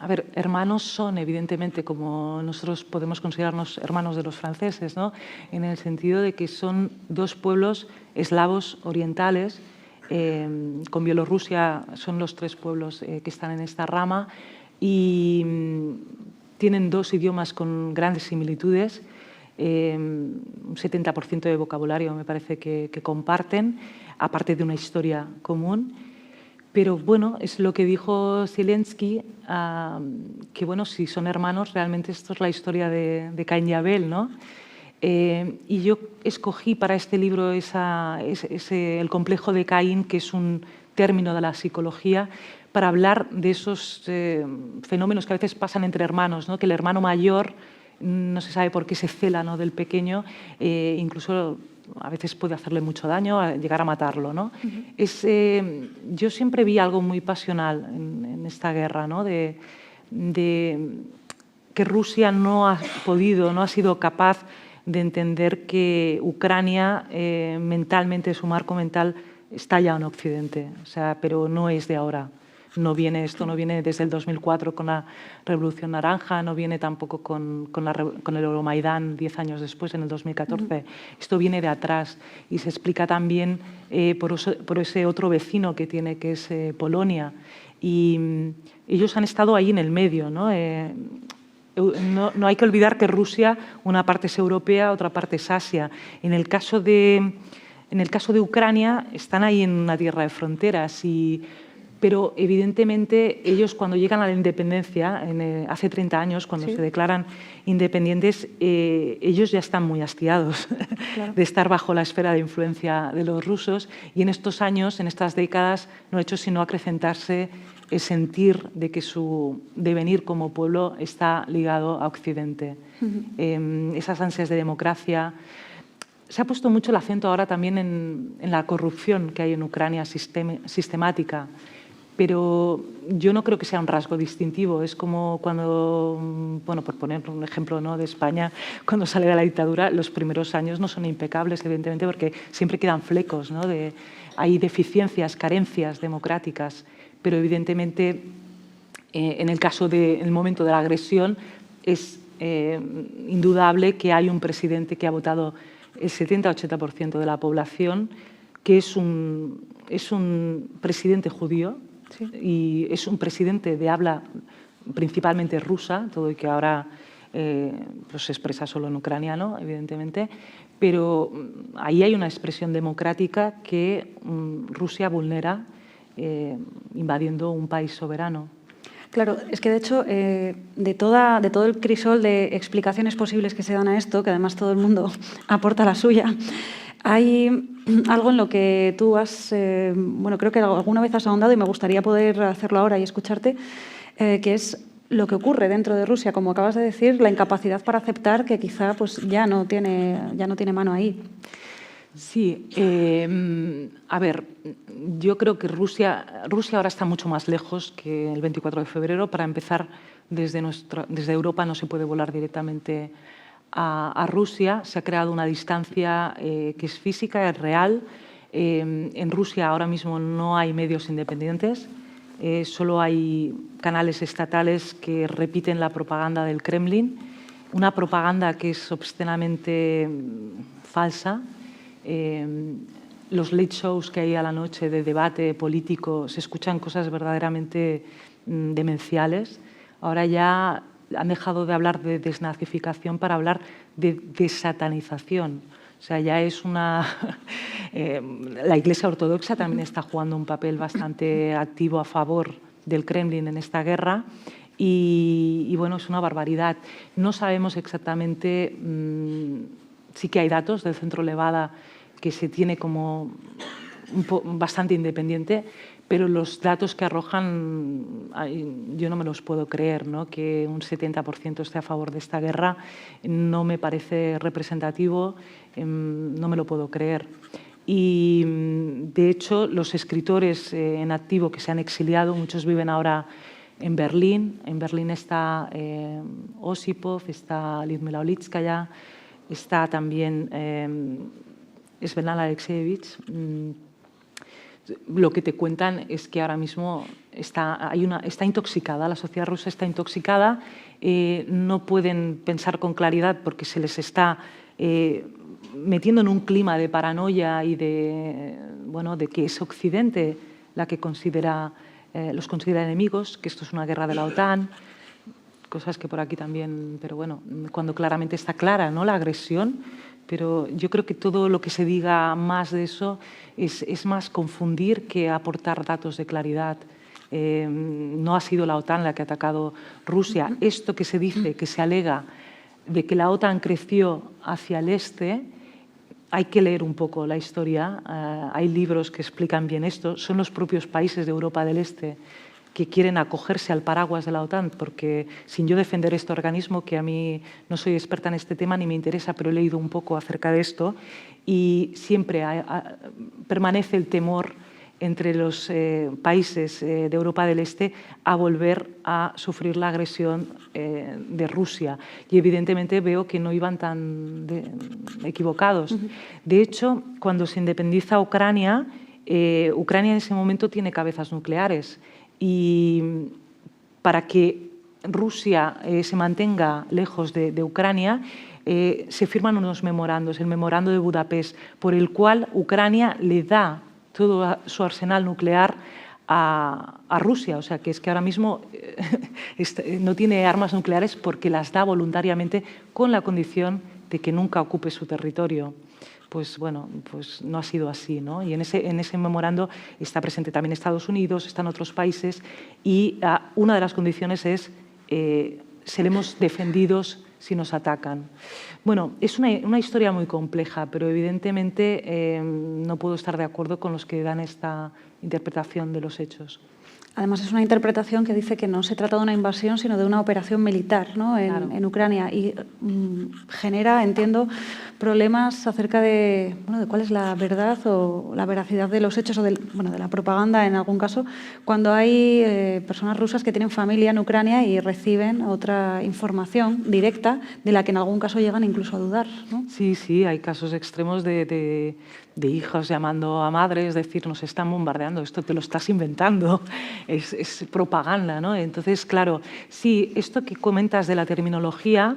A ver, hermanos son, evidentemente, como nosotros podemos considerarnos hermanos de los franceses, ¿no? En el sentido de que son dos pueblos eslavos orientales. Con Bielorrusia son los tres pueblos que están en esta rama y tienen dos idiomas con grandes similitudes. Un 70% de vocabulario me parece que comparten, aparte de una historia común. Pero bueno, es lo que dijo Zelensky, que bueno, si son hermanos, realmente esto es la historia de Caín y Abel, ¿no? Y yo escogí para este libro el complejo de Caín, que es un término de la psicología, para hablar de esos fenómenos que a veces pasan entre hermanos, ¿no? Que el hermano mayor no se sabe por qué se cela, ¿no?, del pequeño, incluso a veces puede hacerle mucho daño, llegar a matarlo, ¿no? Yo siempre vi algo muy pasional en esta guerra, ¿no? De que Rusia no ha sido capaz de entender que Ucrania mentalmente, su marco mental, está ya en Occidente, o sea, pero no es de ahora. Esto no viene desde el 2004 con la Revolución Naranja, no viene tampoco con el Euromaidán 10 años después, en el 2014. Esto viene de atrás y se explica también por ese otro vecino que tiene, que es Polonia. Y ellos han estado ahí en el medio, ¿no? No hay que olvidar que Rusia, una parte es europea, otra parte es Asia. En el caso de Ucrania, están ahí en una tierra de fronteras pero evidentemente ellos cuando llegan a la independencia, hace 30 años, cuando se declaran independientes, ellos ya están muy hastiados de estar bajo la esfera de influencia de los rusos y en estos años, en estas décadas, no ha hecho sino acrecentarse el sentir de que su devenir como pueblo está ligado a Occidente. Esas ansias de democracia. Se ha puesto mucho el acento ahora también en la corrupción que hay en Ucrania sistemática. Pero yo no creo que sea un rasgo distintivo. Es como cuando, bueno, por poner un ejemplo, ¿no?, de España, cuando sale de la dictadura, los primeros años no son impecables, evidentemente, porque siempre quedan flecos, ¿no? Hay deficiencias, carencias democráticas, pero evidentemente en el momento de la agresión es indudable que hay un presidente que ha votado el 70-80% de la población, que es un presidente judío. Sí. Y es un presidente de habla principalmente rusa, todo y que ahora pues se expresa solo en ucraniano, evidentemente, pero ahí hay una expresión democrática que Rusia vulnera invadiendo un país soberano. Claro, es que de hecho, de todo el crisol de explicaciones posibles que se dan a esto, que además todo el mundo aporta la suya, hay algo en lo que tú has, bueno, creo que alguna vez has ahondado y me gustaría poder hacerlo ahora y escucharte, que es lo que ocurre dentro de Rusia, como acabas de decir, la incapacidad para aceptar que quizá pues, ya no tiene mano ahí. Sí, a ver, yo creo que Rusia ahora está mucho más lejos que el 24 de febrero. Para empezar, desde Europa no se puede volar directamente a Rusia. Se ha creado una distancia que es física, es real. En Rusia ahora mismo no hay medios independientes, solo hay canales estatales que repiten la propaganda del Kremlin, una propaganda que es obscenamente falsa. Los late shows que hay a la noche de debate político, se escuchan cosas verdaderamente demenciales. Ahora ya han dejado de hablar de desnazificación para hablar de desatanización. O sea, ya es una... la Iglesia Ortodoxa también está jugando un papel bastante activo a favor del Kremlin en esta guerra y bueno, es una barbaridad. No sabemos exactamente sí que hay datos del Centro Levada que se tiene como bastante independiente, pero los datos que arrojan, yo no me los puedo creer, ¿no? Que un 70% esté a favor de esta guerra no me parece representativo, no me lo puedo creer. Y, de hecho, los escritores en activo que se han exiliado, muchos viven ahora en Berlín. En Berlín está Osipov, está Lyudmila Ulitskaya, está también Svetlana Alexievich. Lo que te cuentan es que ahora mismo está intoxicada, la sociedad rusa está intoxicada, no pueden pensar con claridad porque se les está metiendo en un clima de paranoia y de que es Occidente la que los considera enemigos, que esto es una guerra de la OTAN, cosas que por aquí también, pero bueno, cuando claramente está clara, ¿no?, la agresión. Pero yo creo que todo lo que se diga más de eso es más confundir que aportar datos de claridad. No ha sido la OTAN la que ha atacado Rusia. Esto que se dice, que se alega de que la OTAN creció hacia el este, hay que leer un poco la historia. Hay libros que explican bien esto. Son los propios países de Europa del Este que quieren acogerse al paraguas de la OTAN, porque sin yo defender este organismo, que a mí no soy experta en este tema ni me interesa, pero he leído un poco acerca de esto, y siempre permanece el temor entre los países de Europa del Este a volver a sufrir la agresión de Rusia. Y evidentemente veo que no iban tan equivocados. De hecho, cuando se independiza Ucrania, Ucrania en ese momento tiene cabezas nucleares. Y para que Rusia se mantenga lejos de Ucrania, se firman unos memorandos, el memorando de Budapest, por el cual Ucrania le da todo su arsenal nuclear a Rusia. O sea, que es que ahora mismo no tiene armas nucleares porque las da voluntariamente con la condición de que nunca ocupe su territorio. Pues bueno, pues no ha sido así, ¿no? Y en ese memorando está presente también Estados Unidos, están otros países, y una de las condiciones es seremos defendidos si nos atacan. Bueno, es una historia muy compleja, pero evidentemente no puedo estar de acuerdo con los que dan esta interpretación de los hechos. Además, es una interpretación que dice que no se trata de una invasión, sino de una operación militar, ¿no?, en Ucrania. Y genera, entiendo, problemas acerca de cuál es la verdad o la veracidad de los hechos o de la propaganda, en algún caso, cuando hay personas rusas que tienen familia en Ucrania y reciben otra información directa de la que en algún caso llegan incluso a dudar, ¿no? Sí, hay casos extremos de hijos llamando a madres, decir, nos están bombardeando, esto te lo estás inventando, es propaganda, ¿no? Entonces, claro, sí, esto que comentas de la terminología,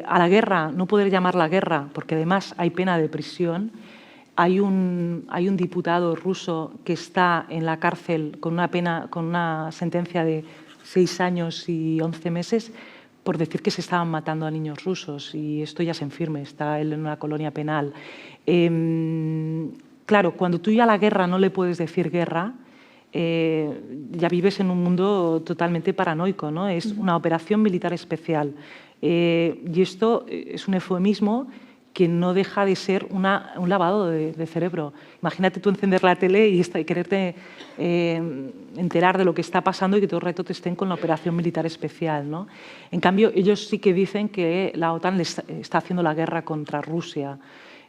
a la guerra, no poder llamarla guerra, porque además hay pena de prisión. Hay un diputado ruso que está en la cárcel con una sentencia de 6 años y 11 meses por decir que se estaban matando a niños rusos, y esto ya es en firme, está él en una colonia penal. Claro, cuando tú ya a la guerra no le puedes decir guerra, ya vives en un mundo totalmente paranoico, ¿no? Es una operación militar especial. Y esto es un eufemismo que no deja de ser un lavado de cerebro. Imagínate tú encender la tele y quererte enterar de lo que está pasando y que todo el rato te estén con la operación militar especial, ¿no? En cambio, ellos sí que dicen que la OTAN está haciendo la guerra contra Rusia.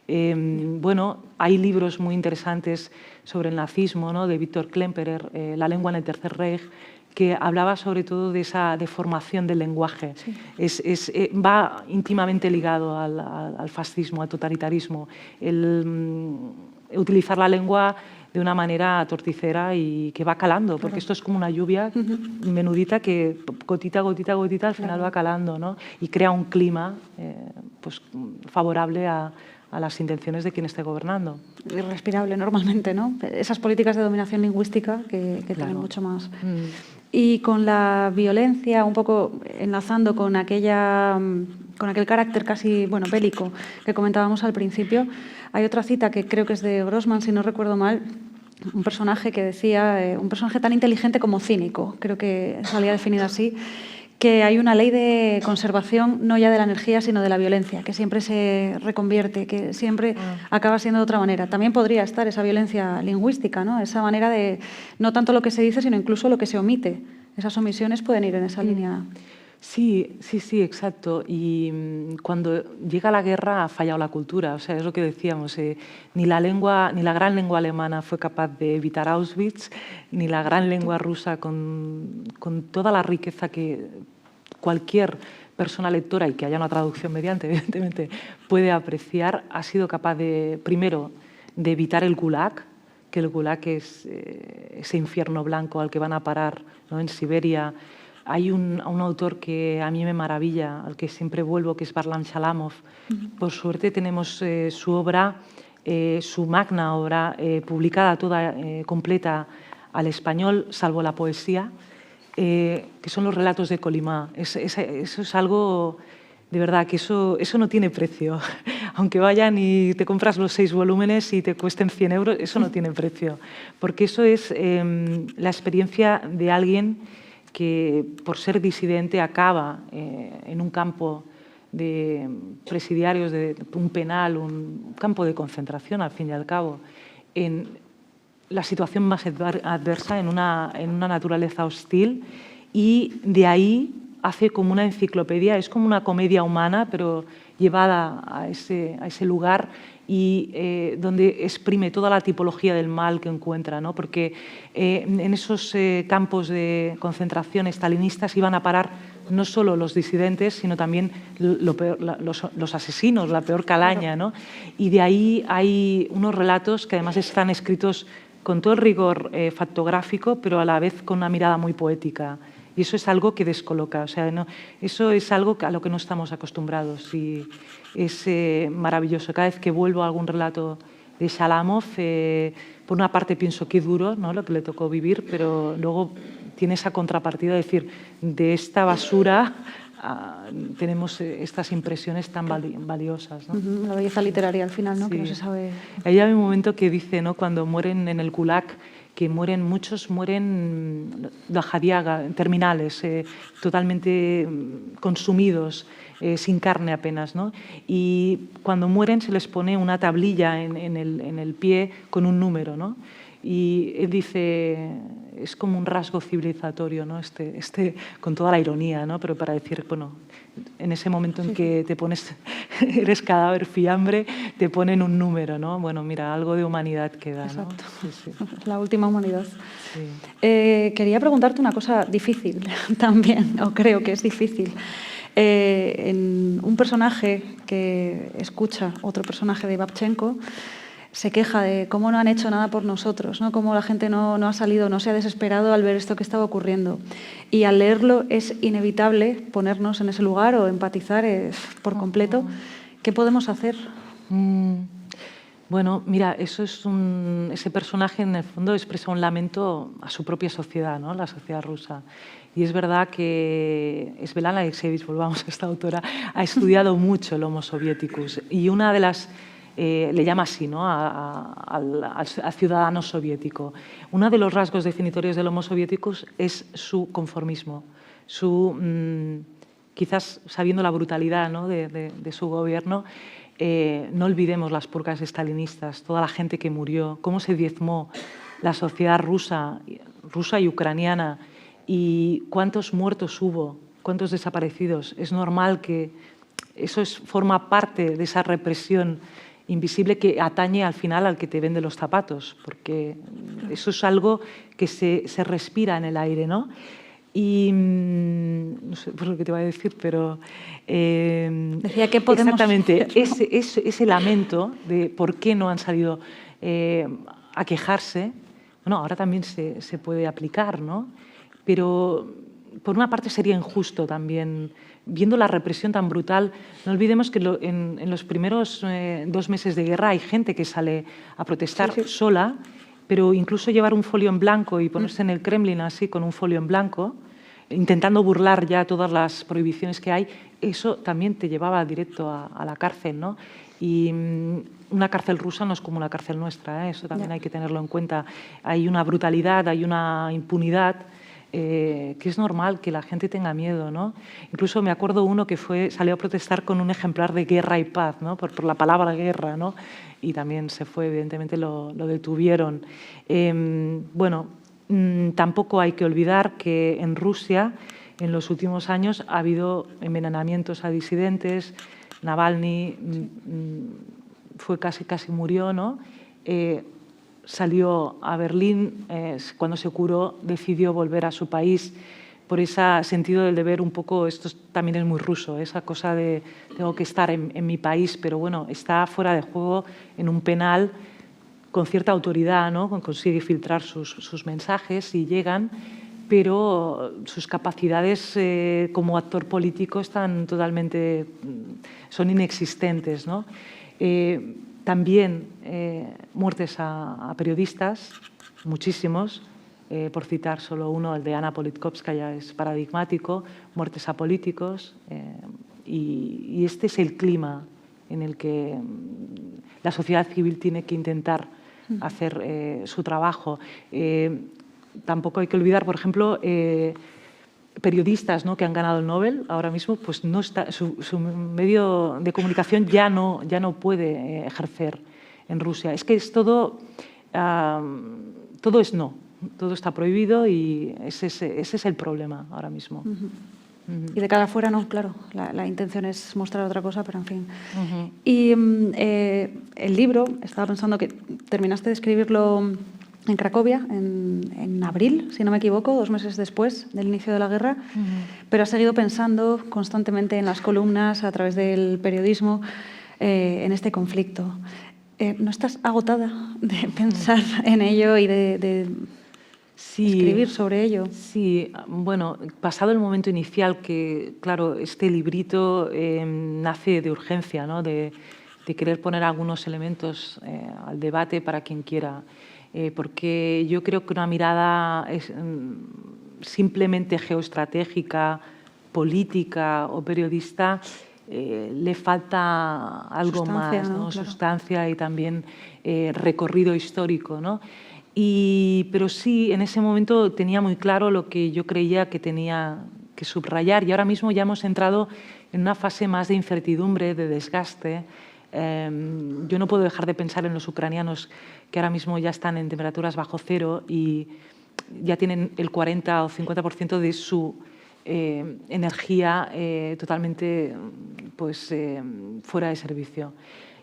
Bueno, hay libros muy interesantes sobre el nazismo, ¿no?, de Viktor Klemperer, La lengua en el Tercer Reich, que hablaba sobre todo de esa deformación del lenguaje. Sí. Va íntimamente ligado al fascismo, al totalitarismo, utilizar la lengua de una manera torticera y que va calando, porque esto es como una lluvia menudita que gotita, gotita, gotita al final va calando, ¿no? Y crea un clima pues, favorable a las intenciones de quien esté gobernando. Irrespirable normalmente, ¿no? Esas políticas de dominación lingüística que tienen mucho más. Y con la violencia, un poco enlazando con aquel carácter casi bélico que comentábamos al principio, hay otra cita que creo que es de Grossman, si no recuerdo mal, un personaje que decía, un personaje tan inteligente como cínico, creo que salía definido así, que hay una ley de conservación no ya de la energía, sino de la violencia, que siempre se reconvierte, que siempre acaba siendo de otra manera. También podría estar esa violencia lingüística, ¿no? Esa manera de, no tanto lo que se dice, sino incluso lo que se omite. Esas omisiones pueden ir en esa línea. Sí, exacto. Y cuando llega la guerra ha fallado la cultura. O sea, es lo que decíamos. Ni la gran lengua alemana fue capaz de evitar Auschwitz, ni la gran lengua rusa con toda la riqueza que cualquier persona lectora y que haya una traducción mediante, evidentemente, puede apreciar, ha sido capaz de, primero, de evitar el Gulag, que el Gulag es ese infierno blanco al que van a parar, ¿no? En Siberia. Hay un autor que a mí me maravilla, al que siempre vuelvo, que es Varlam Shalamov. Por suerte tenemos su obra, su magna obra, publicada toda completa al español, salvo la poesía, que son los relatos de Colima. Eso es algo, de verdad, que eso no tiene precio. Aunque vayan y te compras los 6 volúmenes y te cuesten 100 euros, eso no tiene precio. Porque eso es la experiencia de alguien que por ser disidente acaba en un campo de presidiarios, de un penal, un campo de concentración, al fin y al cabo, en la situación más adversa, en una naturaleza hostil, y de ahí hace como una enciclopedia, es como una comedia humana, pero llevada a ese lugar y donde exprime toda la tipología del mal que encuentra, ¿no? Porque en esos campos de concentración estalinistas iban a parar no solo los disidentes, sino también los asesinos, la peor calaña, ¿no? Y de ahí hay unos relatos que además están escritos con todo el rigor factográfico, pero a la vez con una mirada muy poética. Y eso es algo que descoloca, o sea, no, eso es algo a lo que no estamos acostumbrados y es maravilloso. Cada vez que vuelvo a algún relato de Shalamov, por una parte pienso qué duro, ¿no?, lo que le tocó vivir, pero luego tiene esa contrapartida de decir, de esta basura tenemos estas impresiones tan valiosas, ¿no? La belleza literaria al final, ¿no? Sí. Que no se sabe... Hay un momento que dice, ¿no?, cuando mueren en el Gulag, que muchos mueren terminales, totalmente consumidos, sin carne apenas, ¿no? Y cuando mueren se les pone una tablilla en el pie con un número, ¿no? Y él dice, es como un rasgo civilizatorio, ¿no? Con toda la ironía, ¿no? Pero para decir, bueno, en ese momento en que te pones, eres cadáver fiambre, te ponen un número, ¿no? Bueno, mira, algo de humanidad queda, ¿no? Exacto. Sí. La última humanidad. Sí. Quería preguntarte una cosa difícil también, o creo que es difícil. En un personaje que escucha otro personaje de Babchenko, se queja de cómo no han hecho nada por nosotros, ¿no? Cómo la gente no ha salido, no se ha desesperado al ver esto que estaba ocurriendo. Y al leerlo es inevitable ponernos en ese lugar o empatizar por completo. ¿Qué podemos hacer? Bueno, mira, ese personaje en el fondo expresa un lamento a su propia sociedad, ¿no?, la sociedad rusa. Y es verdad que Svetlana Alexievich, volvamos a esta autora, ha estudiado mucho el Homo Soviéticus y una de las... le llama así, ¿no?, al ciudadano soviético. Uno de los rasgos definitorios del Homo Soviéticus es su conformismo, quizás sabiendo la brutalidad, ¿no?, de su gobierno. No olvidemos las purgas estalinistas, toda la gente que murió, cómo se diezmó la sociedad rusa y ucraniana y cuántos muertos hubo, cuántos desaparecidos. Es normal que eso forma parte de esa represión invisible que atañe al final al que te vende los zapatos, porque eso es algo que se respira en el aire, ¿no? Y no sé por lo que te voy a decir, pero decía que podemos... exactamente ese lamento de por qué no han salido a quejarse, bueno, ahora también se puede aplicar, ¿no? Pero por una parte sería injusto también, viendo la represión tan brutal. No olvidemos que en los primeros 2 meses de guerra hay gente que sale a protestar sola, pero incluso llevar un folio en blanco y ponerse en el Kremlin así con un folio en blanco, intentando burlar ya todas las prohibiciones que hay, eso también te llevaba directo a la cárcel, ¿no? Y una cárcel rusa no es como la cárcel nuestra, ¿eh? Eso también hay que tenerlo en cuenta. Hay una brutalidad, hay una impunidad que es normal que la gente tenga miedo, ¿no? Incluso me acuerdo uno que salió a protestar con un ejemplar de Guerra y Paz, ¿no? por la palabra guerra, ¿no? Y también se fue, evidentemente lo detuvieron. Bueno, tampoco hay que olvidar que en Rusia en los últimos años ha habido envenenamientos a disidentes. Navalny fue casi murió, ¿no? Salió a Berlín, cuando se curó decidió volver a su país por ese sentido del deber un poco. Esto también es muy ruso, esa cosa de tengo que estar en mi país, pero bueno, está fuera de juego en un penal con cierta autoridad, ¿no? Consigue filtrar sus mensajes y llegan, pero sus capacidades como actor político son inexistentes, ¿no? También muertes a periodistas, muchísimos, por citar solo uno, el de Ana Politkovskaya es paradigmático, muertes a políticos, y este es el clima en el que la sociedad civil tiene que intentar hacer su trabajo. Tampoco hay que olvidar, por ejemplo, periodistas, ¿no? que han ganado el Nobel ahora mismo, pues no está, su medio de comunicación ya no puede ejercer en Rusia. Es que es todo es no, todo está prohibido y ese es el problema ahora mismo. Y de cara afuera no, claro, la intención es mostrar otra cosa, pero en fin. Y el libro, estaba pensando que terminaste de escribirlo en Cracovia, en abril, si no me equivoco, 2 meses después del inicio de la guerra, pero has seguido pensando constantemente en las columnas, a través del periodismo, en este conflicto. ¿No estás agotada de pensar en ello y de escribir sobre ello? Sí, bueno, pasado el momento inicial, que claro, este librito nace de urgencia, ¿no? de querer poner algunos elementos al debate para quien quiera. Porque yo creo que una mirada simplemente geoestratégica, política o periodista le falta algo más, ¿no? Claro. Sustancia y también recorrido histórico, ¿no? Pero sí, en ese momento tenía muy claro lo que yo creía que tenía que subrayar, y ahora mismo ya hemos entrado en una fase más de incertidumbre, de desgaste. Yo no puedo dejar de pensar en los ucranianos que ahora mismo ya están en temperaturas bajo cero y ya tienen el 40 o 50% de su energía totalmente fuera de servicio.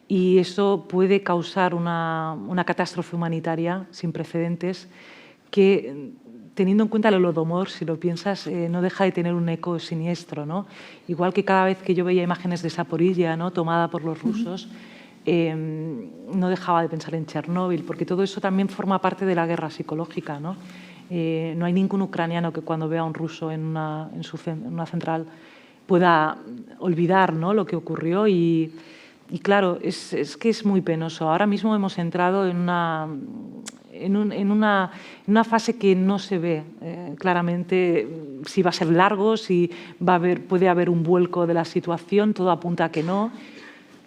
Y eso puede causar una catástrofe humanitaria sin precedentes que, teniendo en cuenta el Holodomor, si lo piensas, no deja de tener un eco siniestro, ¿no? Igual que cada vez que yo veía imágenes de Zaporilla, ¿no? tomada por los rusos, no dejaba de pensar en Chernóbil, porque todo eso también forma parte de la guerra psicológica, ¿no? No hay ningún ucraniano que cuando vea a un ruso en una central pueda olvidar, ¿no? lo que ocurrió y claro, es que es muy penoso. Ahora mismo hemos entrado en una fase que no se ve claramente si va a ser largo, si puede haber un vuelco de la situación, todo apunta a que no.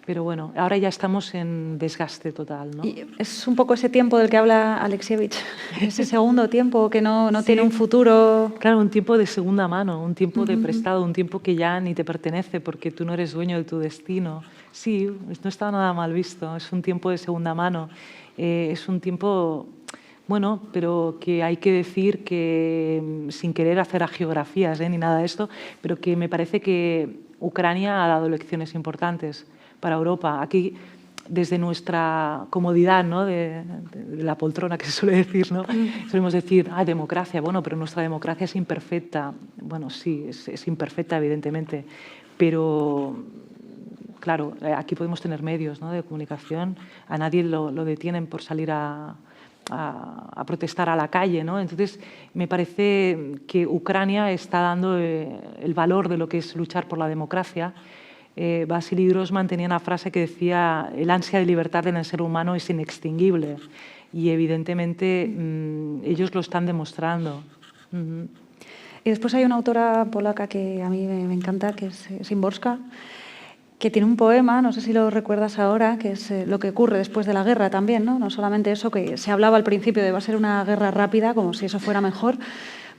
Pero bueno, ahora ya estamos en desgaste total, ¿no? Y es un poco ese tiempo del que habla Alexievich, ese segundo tiempo que no Sí. tiene un futuro. Claro, un tiempo de segunda mano, un tiempo de prestado, un tiempo que ya ni te pertenece porque tú no eres dueño de tu destino. Sí, no está nada mal visto, es un tiempo de segunda mano, es un tiempo, bueno, pero que hay que decir que, sin querer hacer agiografías ni nada de esto, pero que me parece que Ucrania ha dado lecciones importantes para Europa. Aquí, desde nuestra comodidad, ¿no? de la poltrona, que se suele decir, ¿no? Solemos decir, democracia, bueno, pero nuestra democracia es imperfecta. Bueno, sí, es imperfecta, evidentemente, pero claro, aquí podemos tener medios, ¿no? de comunicación, a nadie lo detienen por salir a protestar a la calle, ¿no? Entonces, me parece que Ucrania está dando el valor de lo que es luchar por la democracia. Vasily Grossman tenía una frase que decía: el ansia de libertad en el ser humano es inextinguible, y evidentemente ellos lo están demostrando. Y después hay una autora polaca que a mí me encanta, que es Szymborska, que tiene un poema, no sé si lo recuerdas ahora, que es lo que ocurre después de la guerra también, ¿no? No solamente eso, que se hablaba al principio de va a ser una guerra rápida, como si eso fuera mejor,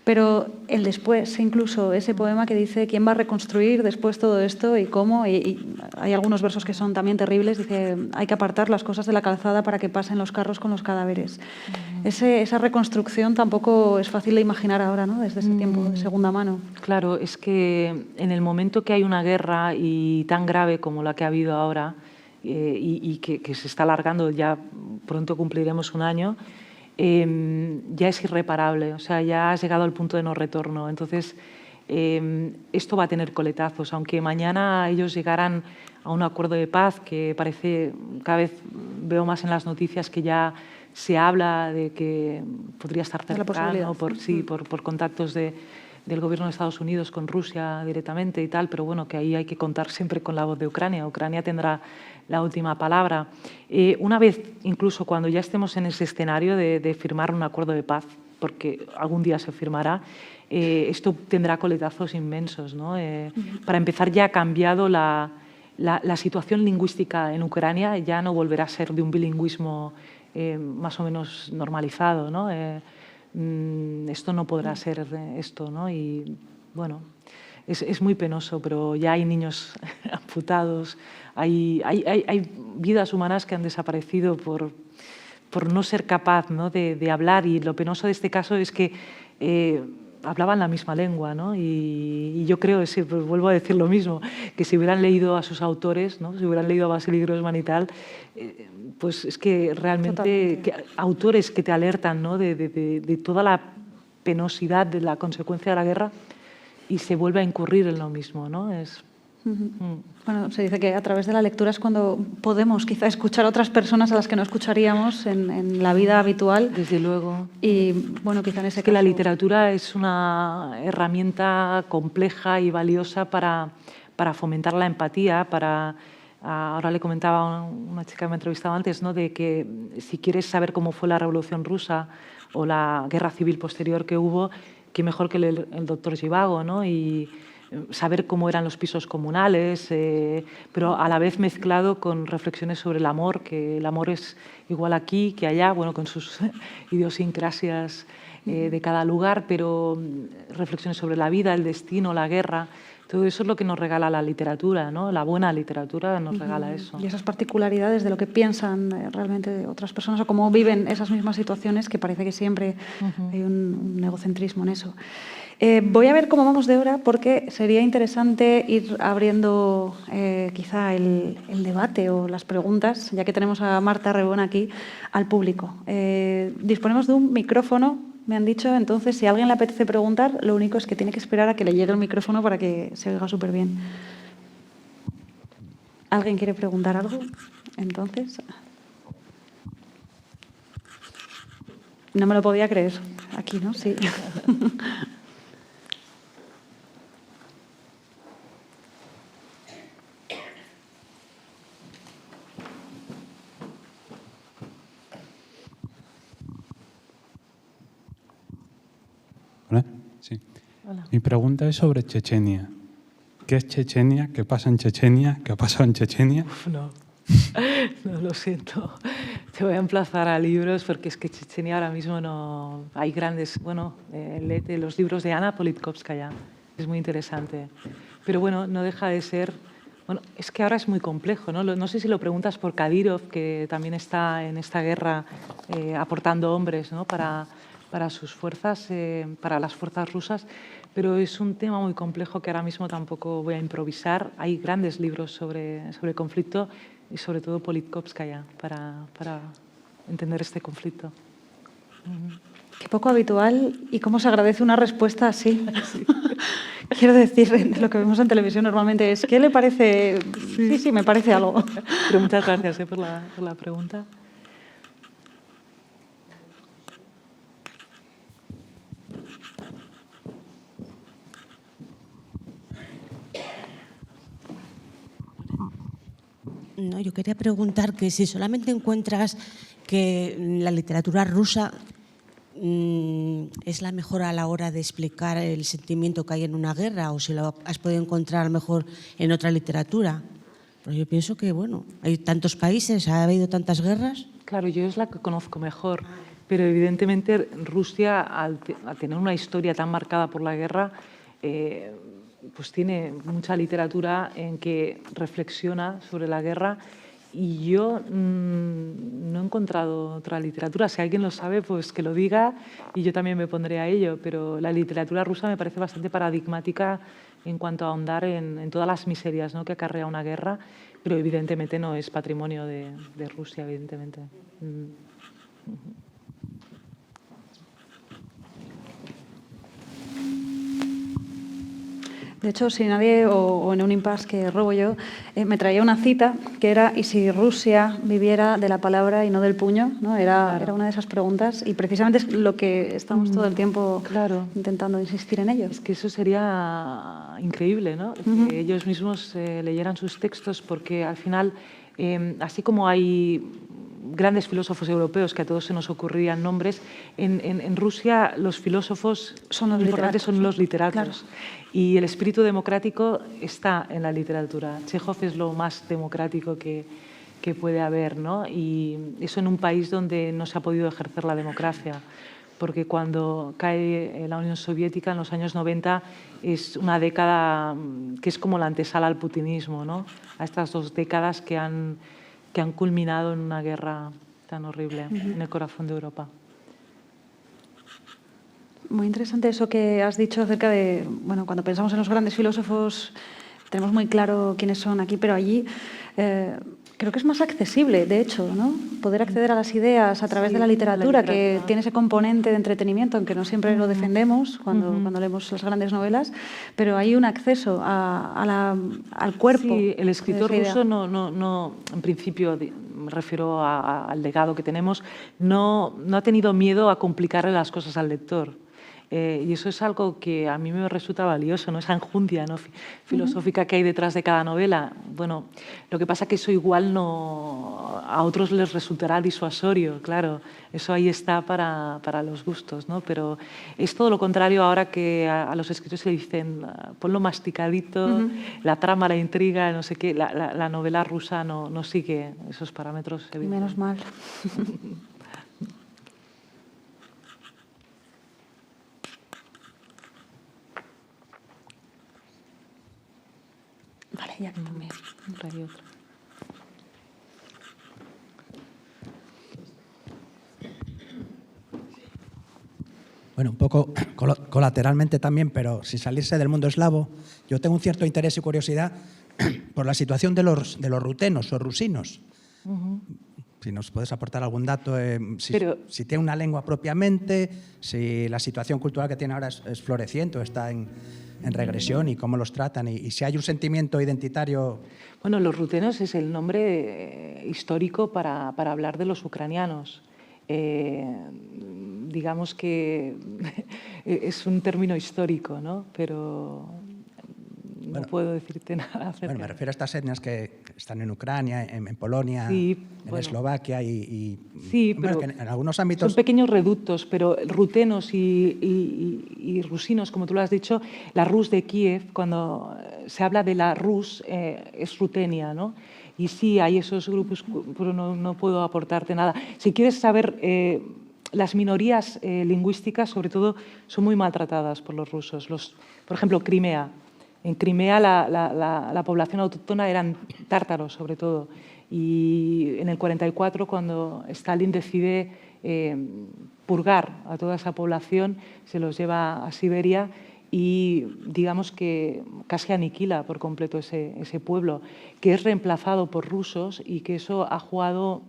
Pero el después, incluso ese poema que dice quién va a reconstruir después todo esto y cómo, y hay algunos versos que son también terribles, dice hay que apartar las cosas de la calzada para que pasen los carros con los cadáveres. Esa reconstrucción tampoco es fácil de imaginar ahora, ¿no? Desde ese tiempo de segunda mano. Claro, es que en el momento que hay una guerra y tan grave como la que ha habido ahora y que se está alargando, ya pronto cumpliremos un año, ya es irreparable, o sea, ya has llegado al punto de no retorno. Entonces, esto va a tener coletazos, aunque mañana ellos llegaran a un acuerdo de paz que parece, cada vez veo más en las noticias que ya se habla de que podría estar cercano por contactos del gobierno de Estados Unidos con Rusia directamente y tal, pero bueno, que ahí hay que contar siempre con la voz de Ucrania. Ucrania tendrá la última palabra. Una vez, incluso cuando ya estemos en ese escenario de firmar un acuerdo de paz, porque algún día se firmará, esto tendrá coletazos inmensos, ¿no? Para empezar, ya ha cambiado la situación lingüística en Ucrania, ya no volverá a ser de un bilingüismo más o menos normalizado, ¿no? Esto no podrá ser esto, ¿no? Y bueno, es muy penoso, pero ya hay niños amputados, hay vidas humanas que han desaparecido por no ser capaz, ¿no? de hablar, y lo penoso de este caso es que hablaban la misma lengua, ¿no? Y yo creo, pues vuelvo a decir lo mismo, que si hubieran leído a sus autores, ¿no? Si hubieran leído a Vasily Grossman y tal, pues es que realmente autores que te alertan, ¿no? de toda la penosidad de la consecuencia de la guerra, y se vuelve a incurrir en lo mismo, ¿no? Bueno, se dice que a través de la lectura es cuando podemos quizá escuchar a otras personas a las que no escucharíamos en la vida habitual. Desde luego. Y bueno, quizá en ese caso... la literatura es una herramienta compleja y valiosa para fomentar la empatía, ahora le comentaba a una chica que me ha entrevistado antes, ¿no? De que si quieres saber cómo fue la Revolución Rusa o la guerra civil posterior que hubo, qué mejor que el doctor Zhivago, ¿no? Y saber cómo eran los pisos comunales, pero a la vez mezclado con reflexiones sobre el amor, que el amor es igual aquí que allá, bueno, con sus idiosincrasias de cada lugar, pero reflexiones sobre la vida, el destino, la guerra. Todo eso es lo que nos regala la literatura, ¿no? La buena literatura nos regala eso. Y esas particularidades de lo que piensan realmente otras personas o cómo viven esas mismas situaciones, que parece que siempre hay un egocentrismo en eso. Voy a ver cómo vamos de hora, porque sería interesante ir abriendo quizá el debate o las preguntas, ya que tenemos a Marta Rebón aquí, al público. Disponemos de un micrófono, me han dicho, entonces si a alguien le apetece preguntar, lo único es que tiene que esperar a que le llegue el micrófono para que se oiga súper bien. ¿Alguien quiere preguntar algo? Entonces... No me lo podía creer. Aquí, ¿no? Sí. Hola. Sí. Hola. Mi pregunta es sobre Chechenia. ¿Qué es Chechenia? ¿Qué pasa en Chechenia? ¿Qué ha pasado en Chechenia? No, lo siento. Te voy a emplazar a libros, porque es que Chechenia ahora mismo no... Hay grandes... Bueno, léete los libros de Anna Politkovskaya. Es muy interesante. Pero bueno, no deja de ser... Bueno, es que ahora es muy complejo, ¿no? No sé si lo preguntas por Kadyrov, que también está en esta guerra aportando hombres, ¿no? para sus fuerzas, para las fuerzas rusas, pero es un tema muy complejo que ahora mismo tampoco voy a improvisar. Hay grandes libros sobre el conflicto y sobre todo Politkovskaya para entender este conflicto. Qué poco habitual y cómo se agradece una respuesta así. Sí. Quiero decir, lo que vemos en televisión normalmente es ¿qué le parece? Sí, me parece algo. Pero muchas gracias por la pregunta. No, yo quería preguntar que si solamente encuentras que la literatura rusa es la mejor a la hora de explicar el sentimiento que hay en una guerra, o si lo has podido encontrar mejor en otra literatura. Pero yo pienso que, bueno, hay tantos países, ha habido tantas guerras. Claro, yo es la que conozco mejor. pero evidentemente Rusia, al tener una historia tan marcada por la guerra, pues tiene mucha literatura en que reflexiona sobre la guerra, y yo no he encontrado otra literatura. Si alguien lo sabe, pues que lo diga y yo también me pondré a ello, pero la literatura rusa me parece bastante paradigmática en cuanto a ahondar en todas las miserias, ¿no?, que acarrea una guerra, pero evidentemente no es patrimonio de Rusia, evidentemente. De hecho, si nadie, o en un impasse que robo yo, me traía una cita que era: ¿y si Rusia viviera de la palabra y no del puño? ¿No? Era una de esas preguntas, y precisamente es lo que estamos todo el tiempo intentando insistir en ello. Es que eso sería increíble, ¿no? Que ellos mismos leyeran sus textos, porque al final, así como hay grandes filósofos europeos que a todos se nos ocurrirían nombres, en Rusia los filósofos importantes son los literatos. Claro. Y el espíritu democrático está en la literatura. Chekhov es lo más democrático que puede haber, ¿no? Y eso en un país donde no se ha podido ejercer la democracia, porque cuando cae la Unión Soviética en los años 90 es una década que es como la antesala al putinismo, ¿no? A estas 2 décadas que han culminado en una guerra tan horrible en el corazón de Europa. Muy interesante eso que has dicho acerca de, bueno, cuando pensamos en los grandes filósofos tenemos muy claro quiénes son aquí, pero allí creo que es más accesible, de hecho, ¿no? Poder acceder a las ideas a través de la literatura, que tiene ese componente de entretenimiento, aunque no siempre lo defendemos cuando leemos las grandes novelas, pero hay un acceso al cuerpo. Sí, el escritor ruso no, en principio, me refiero al legado que tenemos, no ha tenido miedo a complicarle las cosas al lector. Y eso es algo que a mí me resulta valioso, ¿no? Esa enjundia, ¿no?, filosófica que hay detrás de cada novela. Bueno, lo que pasa es que eso igual a otros les resultará disuasorio, claro. Eso ahí está para los gustos, ¿no? Pero es todo lo contrario ahora, que a los escritores se dicen ponlo masticadito, la trama, la intriga, no sé qué. La novela rusa no sigue esos parámetros. Menos mal. Vale, ya que también. Hay otra. Bueno, un poco colateralmente también, pero sin salirse del mundo eslavo, yo tengo un cierto interés y curiosidad por la situación de los rutenos o rusinos. Si nos puedes aportar algún dato, si tiene una lengua propiamente, si la situación cultural que tiene ahora es floreciente o está en regresión, y cómo los tratan, y si hay un sentimiento identitario. Bueno, los rutenos es el nombre histórico para hablar de los ucranianos. Digamos que es un término histórico, ¿no? Pero no puedo decirte nada acerca. Bueno, me refiero a estas etnias que están en Ucrania, en Polonia, sí, en Eslovaquia sí, bueno, pero que en algunos ámbitos... son pequeños reductos, pero rutenos y rusinos, como tú lo has dicho, la Rus de Kiev, cuando se habla de la Rus, es rutenia, ¿no? Y sí, hay esos grupos, pero no puedo aportarte nada. Si quieres saber, las minorías lingüísticas, sobre todo, son muy maltratadas por los rusos. Por ejemplo, Crimea. En Crimea la población autóctona eran tártaros, sobre todo. Y en el 44, cuando Stalin decide purgar a toda esa población, se los lleva a Siberia y digamos que casi aniquila por completo ese pueblo, que es reemplazado por rusos, y que eso ha jugado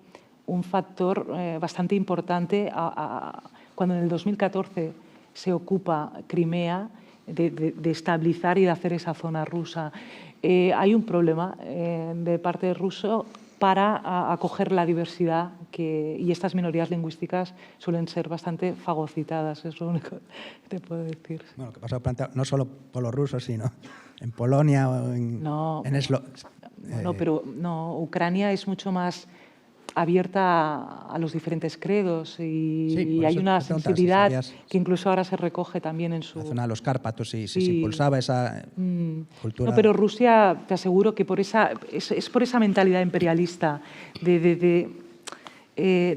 un factor bastante importante cuando en el 2014 se ocupa Crimea, de estabilizar y de hacer esa zona rusa. Hay un problema de parte ruso para acoger la diversidad, y estas minorías lingüísticas suelen ser bastante fagocitadas, es lo único que te puedo decir. Bueno, lo que pasa planteado no solo por los rusos, sino en Polonia o en No, pero no, Ucrania es mucho más abierta a los diferentes credos, y hay una sensibilidad que incluso ahora se recoge también en su... La zona de los Cárpatos, se impulsaba esa cultura... No, pero Rusia, te aseguro que es por esa mentalidad imperialista de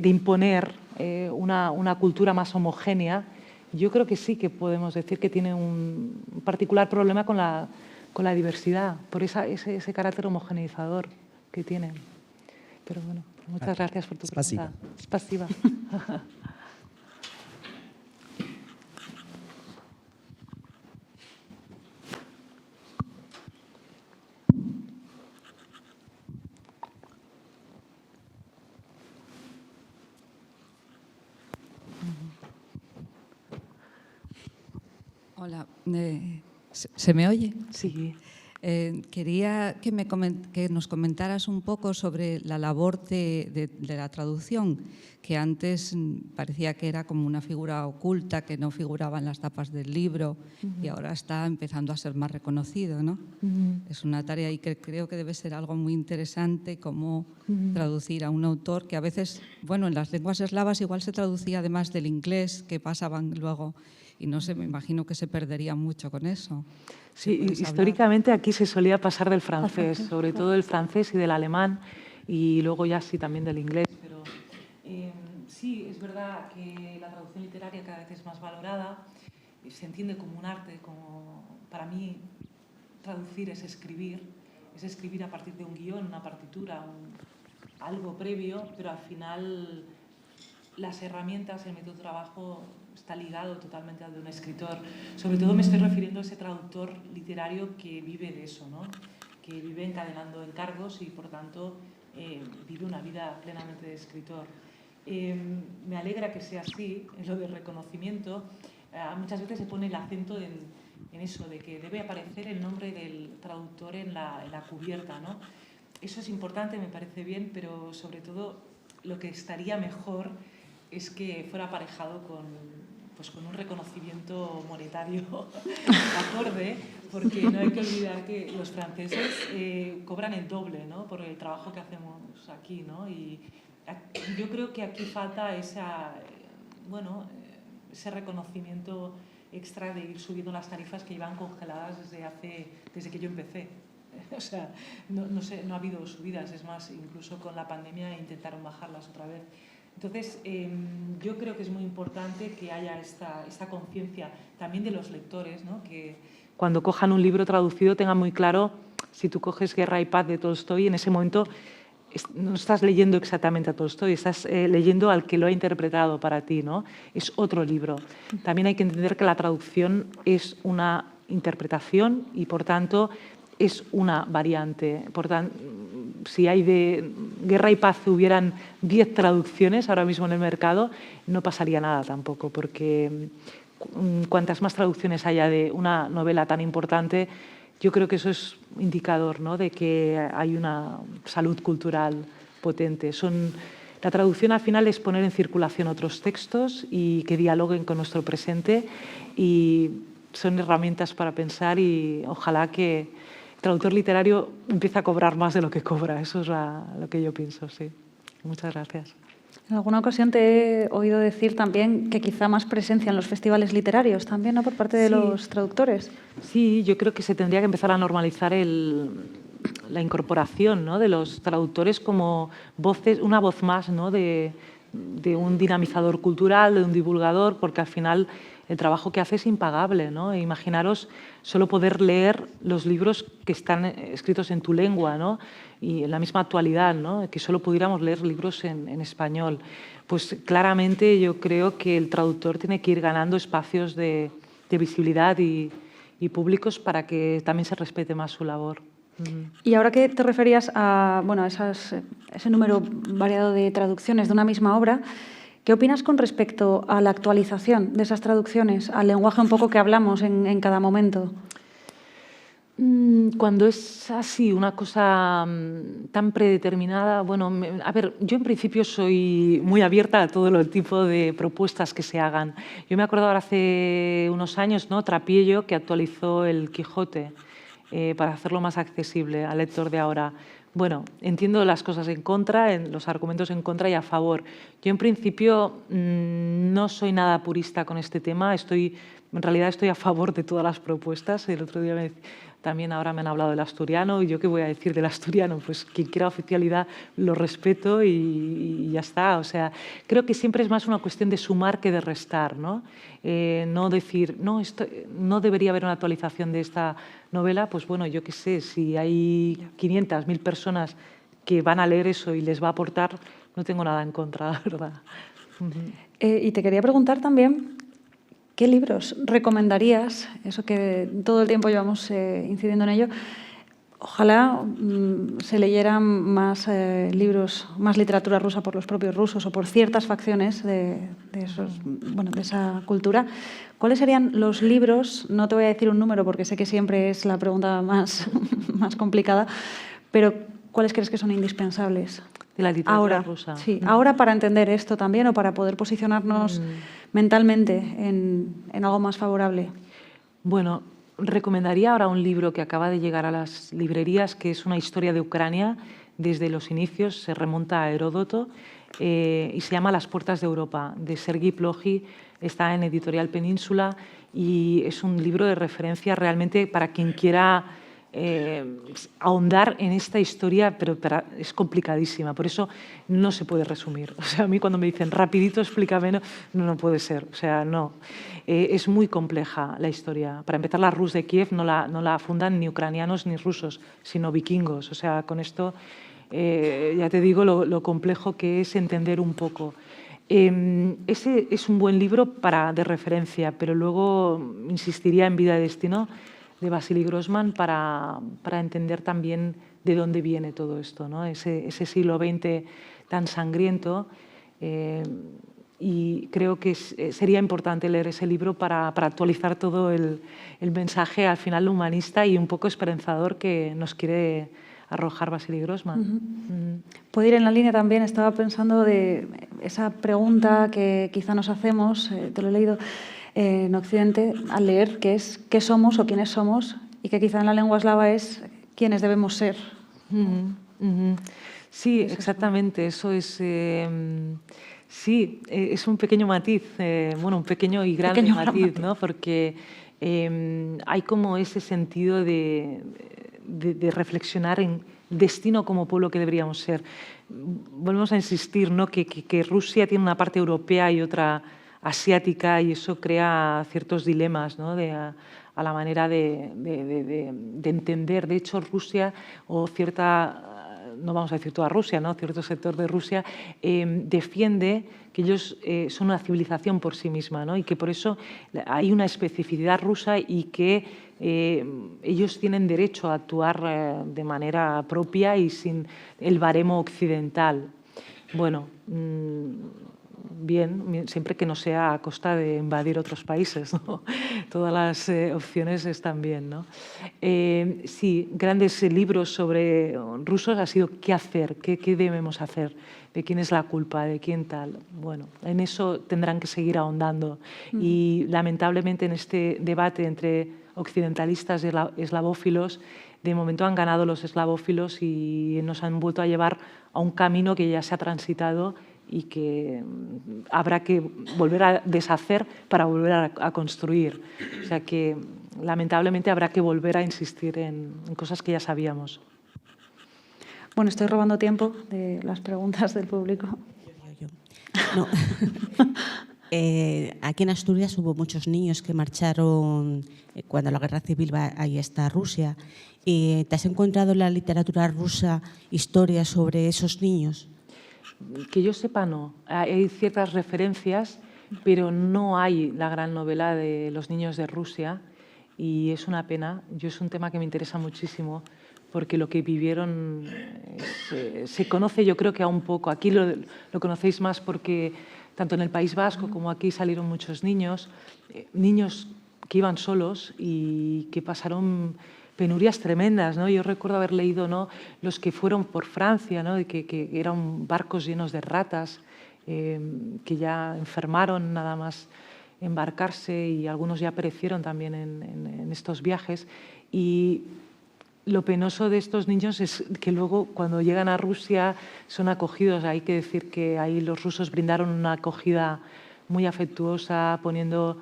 imponer una cultura más homogénea, yo creo que sí que podemos decir que tiene un particular problema con la diversidad, por ese carácter homogeneizador que tiene. Pero bueno, muchas gracias por tu pregunta. Spasiba. Hola, ¿se me oye? Sí. Quería que nos comentaras un poco sobre la labor de la traducción, que antes parecía que era como una figura oculta, que no figuraba en las tapas del libro, y ahora está empezando a ser más reconocido, ¿no? Es una tarea y que creo que debe ser algo muy interesante, cómo traducir a un autor que a veces, bueno, en las lenguas eslavas igual se traducía además del inglés, que pasaban luego, y no sé, me imagino que se perdería mucho con eso. Sí, históricamente aquí se solía pasar del francés, sobre todo del francés y del alemán, y luego ya sí también del inglés. Pero sí, es verdad que la traducción literaria cada vez es más valorada, se entiende como un arte, como para mí traducir es escribir a partir de un guión, una partitura, algo previo, pero al final las herramientas, el método de trabajo está ligado totalmente al de un escritor. Sobre todo me estoy refiriendo a ese traductor literario que vive de eso, ¿no? Que vive encadenando encargos y, por tanto, vive una vida plenamente de escritor. Me alegra que sea así, en lo del reconocimiento. Muchas veces se pone el acento en eso, de que debe aparecer el nombre del traductor en la cubierta, ¿no? Eso es importante, me parece bien, pero sobre todo lo que estaría mejor es que fuera aparejado con un reconocimiento monetario acorde, porque no hay que olvidar que los franceses cobran el doble, ¿no? Por el trabajo que hacemos aquí, ¿no? Y yo creo que aquí falta ese reconocimiento extra de ir subiendo las tarifas que iban congeladas desde que yo empecé. O sea, no ha habido subidas, es más, incluso con la pandemia intentaron bajarlas otra vez. Entonces, yo creo que es muy importante que haya esta conciencia también de los lectores, ¿no? Que cuando cojan un libro traducido tengan muy claro, si tú coges Guerra y Paz de Tolstói, en ese momento no estás leyendo exactamente a Tolstói, estás leyendo al que lo ha interpretado para ti, ¿no? Es otro libro. También hay que entender que la traducción es una interpretación y, por tanto, es una variante. Por tanto, si hay de Guerra y Paz hubieran 10 traducciones ahora mismo en el mercado, no pasaría nada tampoco, porque cuantas más traducciones haya de una novela tan importante, yo creo que eso es indicador, ¿no? De que hay una salud cultural potente. La traducción al final es poner en circulación otros textos y que dialoguen con nuestro presente, y son herramientas para pensar, y ojalá que el traductor literario empiece a cobrar más de lo que cobra. Eso es lo que yo pienso, sí. Muchas gracias. En alguna ocasión te he oído decir también que quizá más presencia en los festivales literarios también, ¿no? Por parte de los traductores. Sí, yo creo que se tendría que empezar a normalizar la incorporación, ¿no? De los traductores como voces, una voz más, ¿no? de un dinamizador cultural, de un divulgador, porque al final el trabajo que hace es impagable, ¿no? Imaginaros solo poder leer los libros que están escritos en tu lengua, ¿no? Y en la misma actualidad, ¿no? Que solo pudiéramos leer libros en español. Pues claramente yo creo que el traductor tiene que ir ganando espacios de visibilidad y públicos para que también se respete más su labor. Y ahora que te referías a ese número variado de traducciones de una misma obra, ¿qué opinas con respecto a la actualización de esas traducciones, al lenguaje un poco que hablamos en cada momento? Cuando es así, una cosa tan predeterminada, bueno, a ver, yo en principio soy muy abierta a todo el tipo de propuestas que se hagan. Yo me acuerdo ahora hace unos años, ¿no? Trapiello, que actualizó el Quijote para hacerlo más accesible al lector de ahora. Bueno, entiendo las cosas en contra, los argumentos en contra y a favor. Yo en principio no soy nada purista con este tema, en realidad estoy a favor de todas las propuestas. El otro día también ahora me han hablado del asturiano, y yo qué voy a decir del asturiano, pues quien quiera oficialidad lo respeto y ya está. O sea, creo que siempre es más una cuestión de sumar que de restar, ¿no? No decir, no, no debería haber una actualización de esta novela, pues bueno, yo qué sé, si hay 500, 1000 personas que van a leer eso y les va a aportar, no tengo nada en contra, la verdad. Y te quería preguntar también, ¿qué libros recomendarías? Eso que todo el tiempo llevamos incidiendo en ello. Ojalá se leyeran más libros, más literatura rusa por los propios rusos o por ciertas facciones de esa cultura. ¿Cuáles serían los libros? No te voy a decir un número porque sé que siempre es la pregunta más complicada, pero ¿cuáles crees que son indispensables? De la literatura ahora, rusa. Sí, ahora para entender esto también o para poder posicionarnos mentalmente en algo más favorable. Bueno, recomendaría ahora un libro que acaba de llegar a las librerías, que es una historia de Ucrania desde los inicios, se remonta a Heródoto y se llama Las puertas de Europa, de Sergi Ploji, está en Editorial Península y es un libro de referencia realmente para quien quiera ahondar en esta historia, pero es complicadísima, por eso no se puede resumir. O sea, a mí cuando me dicen rapidito, explícame, no puede ser, o sea, no. Es muy compleja la historia. Para empezar, la Rus de Kiev no la fundan ni ucranianos ni rusos, sino vikingos. O sea, con esto ya te digo lo complejo que es entender un poco. Ese es un buen libro de referencia, pero luego insistiría en Vida y Destino, de Vasily Grossman para entender también de dónde viene todo esto, ¿no? Ese siglo XX tan sangriento y creo que sería importante leer ese libro para actualizar todo el mensaje al final humanista y un poco esperanzador que nos quiere arrojar Vasily Grossman. Puede ir en la línea también, estaba pensando de esa pregunta que quizá nos hacemos, te lo he leído, en Occidente, al leer qué somos o quiénes somos, y que quizá en la lengua eslava es quiénes debemos ser. Sí, exactamente, eso es... sí, es un pequeño matiz, bueno, un pequeño y grande matiz, ¿no? Porque hay como ese sentido de reflexionar en destino como pueblo que deberíamos ser. Volvemos a insistir, ¿no? que Rusia tiene una parte europea y otra asiática y eso crea ciertos dilemas, ¿no? a la manera de entender. De hecho, Rusia o no vamos a decir toda Rusia, ¿no? Cierto sector de Rusia defiende que ellos son una civilización por sí misma, ¿no? Y que por eso hay una especificidad rusa y que ellos tienen derecho a actuar de manera propia y sin el baremo occidental. Bueno, bien, siempre que no sea a costa de invadir otros países, ¿no? Todas las opciones están bien, ¿no? Sí, grandes libros sobre rusos ha sido qué hacer, qué debemos hacer, de quién es la culpa, de quién tal. Bueno, en eso tendrán que seguir ahondando y lamentablemente en este debate entre occidentalistas y eslavófilos, de momento han ganado los eslavófilos y nos han vuelto a llevar a un camino que ya se ha transitado y que habrá que volver a deshacer para volver a construir. O sea que, lamentablemente, habrá que volver a insistir en cosas que ya sabíamos. Bueno, estoy robando tiempo de las preguntas del público. No. Aquí en Asturias hubo muchos niños que marcharon cuando la guerra civil va ahí hasta Rusia. ¿Te has encontrado en la literatura rusa historias sobre esos niños? Que yo sepa, no. Hay ciertas referencias, pero no hay la gran novela de los niños de Rusia y es una pena. Es un tema que me interesa muchísimo porque lo que vivieron se conoce, yo creo que aún poco. Aquí lo conocéis más porque tanto en el País Vasco como aquí salieron muchos niños que iban solos y que pasaron penurias tremendas, ¿no? Yo recuerdo haber leído, ¿no?, los que fueron por Francia, ¿no?, de que eran barcos llenos de ratas, que ya enfermaron nada más embarcarse y algunos ya perecieron también en estos viajes. Y lo penoso de estos niños es que luego cuando llegan a Rusia son acogidos. Hay que decir que ahí los rusos brindaron una acogida muy afectuosa, poniendo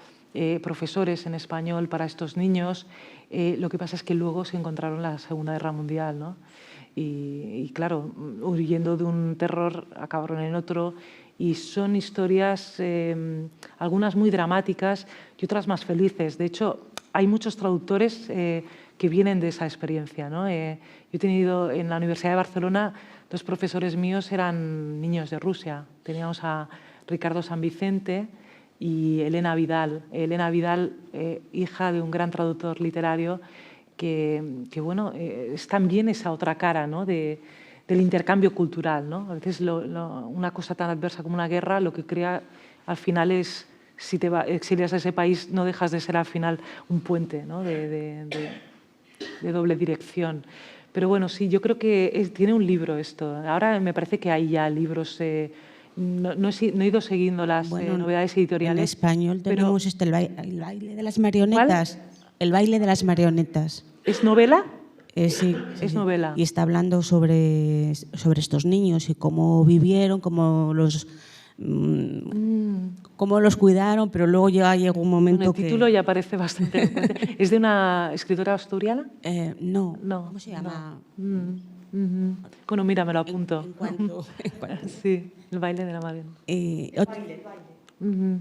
profesores en español para estos niños. Lo que pasa es que luego se encontraron la Segunda Guerra Mundial, ¿no? Y claro, huyendo de un terror, acabaron en otro. Y son historias, algunas muy dramáticas y otras más felices. De hecho, hay muchos traductores que vienen de esa experiencia, ¿no? Yo he tenido en la Universidad de Barcelona, 2 profesores míos eran niños de Rusia. Teníamos a Ricardo San Vicente y Elena Vidal. Elena Vidal, hija de un gran traductor literario, que bueno, es también esa otra cara, ¿no? del intercambio cultural, ¿no? A veces una cosa tan adversa como una guerra lo que crea al final es, si te exilias a ese país, no dejas de ser al final un puente, ¿no? de doble dirección. Pero bueno, sí, yo creo que tiene un libro esto. Ahora me parece que hay ya libros. No he ido siguiendo las novedades editoriales. En español tenemos el baile de las marionetas. ¿Cuál? El baile de las marionetas. ¿Es novela? Sí, es novela. Y está hablando sobre estos niños y cómo vivieron, cómo los cuidaron, pero luego ya llegó un momento el título ya parece bastante elocuente. ¿Es de una escritora asturiana? No. No. ¿Cómo se llama? No. Bueno, mira, me lo apunto. En cuanto. Sí, el baile de la marioneta.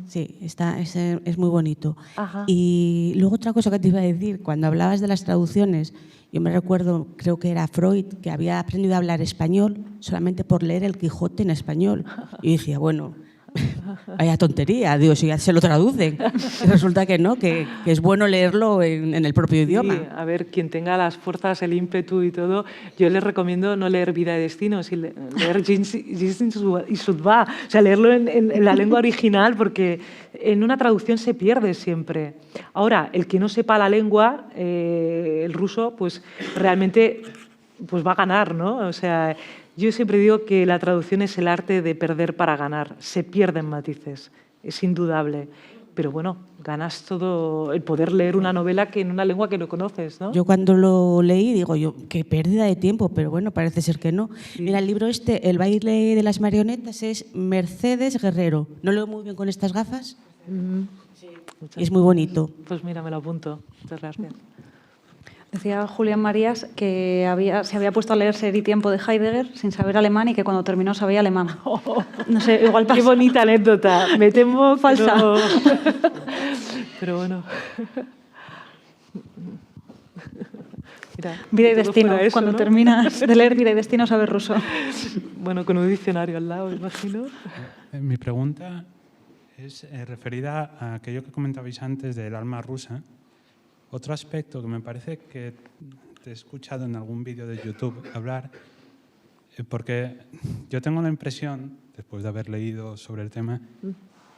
Sí, es muy bonito. Ajá. Y luego otra cosa que te iba a decir, cuando hablabas de las traducciones, yo me recuerdo, creo que era Freud, que había aprendido a hablar español solamente por leer El Quijote en español. Y decía, bueno, vaya tontería, digo, si ya se lo traducen. Y resulta que no, que es bueno leerlo en el propio idioma. Sí, a ver, quien tenga las fuerzas, el ímpetu y todo, yo les recomiendo no leer Vida y Destino, sino leer Jeans y Sudva, o sea, leerlo en la lengua original, porque en una traducción se pierde siempre. Ahora, el que no sepa la lengua, el ruso, pues realmente pues va a ganar, ¿no? O sea, yo siempre digo que la traducción es el arte de perder para ganar. Se pierden matices, es indudable. Pero bueno, ganas todo el poder leer una novela que en una lengua que no conoces, ¿no? Yo cuando lo leí digo yo, qué pérdida de tiempo, pero bueno, parece ser que no. Sí. Mira, el libro El baile de las marionetas es Mercedes Guerrero. ¿No leo muy bien con estas gafas? Sí. Es muy bonito. Pues mira, me lo apunto. Muchas gracias. Decía Julián Marías que se había puesto a leer Ser y Tiempo de Heidegger sin saber alemán y que cuando terminó sabía alemán. No sé, igual pasa. Qué bonita anécdota. Me temo falsa. No. Pero bueno. Mira, Vida y Destino. Eso, cuando ¿no? terminas de leer Vida y Destino sabes ruso. Bueno, con un diccionario al lado, imagino. Mi pregunta es referida a aquello que comentabais antes del alma rusa. Otro aspecto que me parece que te he escuchado en algún vídeo de YouTube hablar, porque yo tengo la impresión, después de haber leído sobre el tema,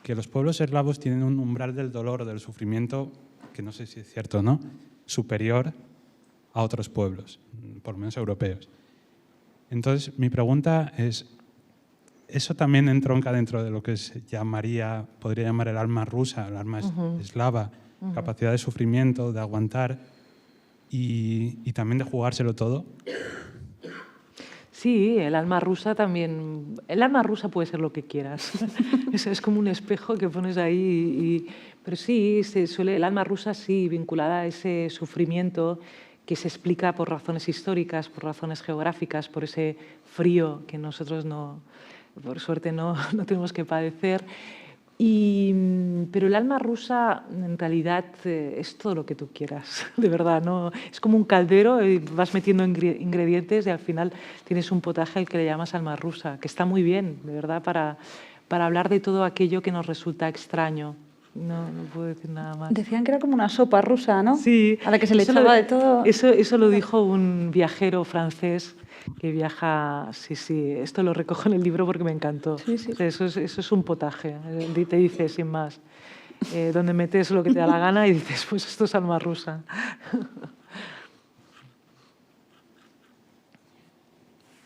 que los pueblos eslavos tienen un umbral del dolor o del sufrimiento, que no sé si es cierto o no, superior a otros pueblos, por lo menos europeos. Entonces, mi pregunta es, ¿eso también entronca dentro de lo que se podría llamar el alma rusa, el alma eslava? Capacidad de sufrimiento, de aguantar y también de jugárselo todo. Sí, el alma rusa también. El alma rusa puede ser lo que quieras. Es como un espejo que pones ahí. Pero sí, el alma rusa sí vinculada a ese sufrimiento que se explica por razones históricas, por razones geográficas, por ese frío que nosotros por suerte no tenemos que padecer. Pero el alma rusa en realidad es todo lo que tú quieras, de verdad, ¿no? Es como un caldero y vas metiendo ingredientes y al final tienes un potaje al que le llamas alma rusa, que está muy bien, de verdad, para hablar de todo aquello que nos resulta extraño. No puedo decir nada más. Decían que era como una sopa rusa, ¿no? Sí. A la que se le echaba de todo. Eso lo dijo un viajero francés que viaja, sí, esto lo recojo en el libro porque me encantó. Sí. Eso es un potaje, te dice sin más, donde metes lo que te da la gana y dices, pues esto es alma rusa.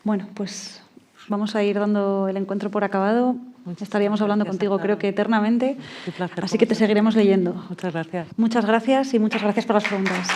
Bueno, pues vamos a ir dando el encuentro por acabado. Estaríamos hablando contigo, creo que eternamente, Qué placer, así que te seguiremos leyendo. Muchas gracias. Muchas gracias y muchas gracias por las preguntas.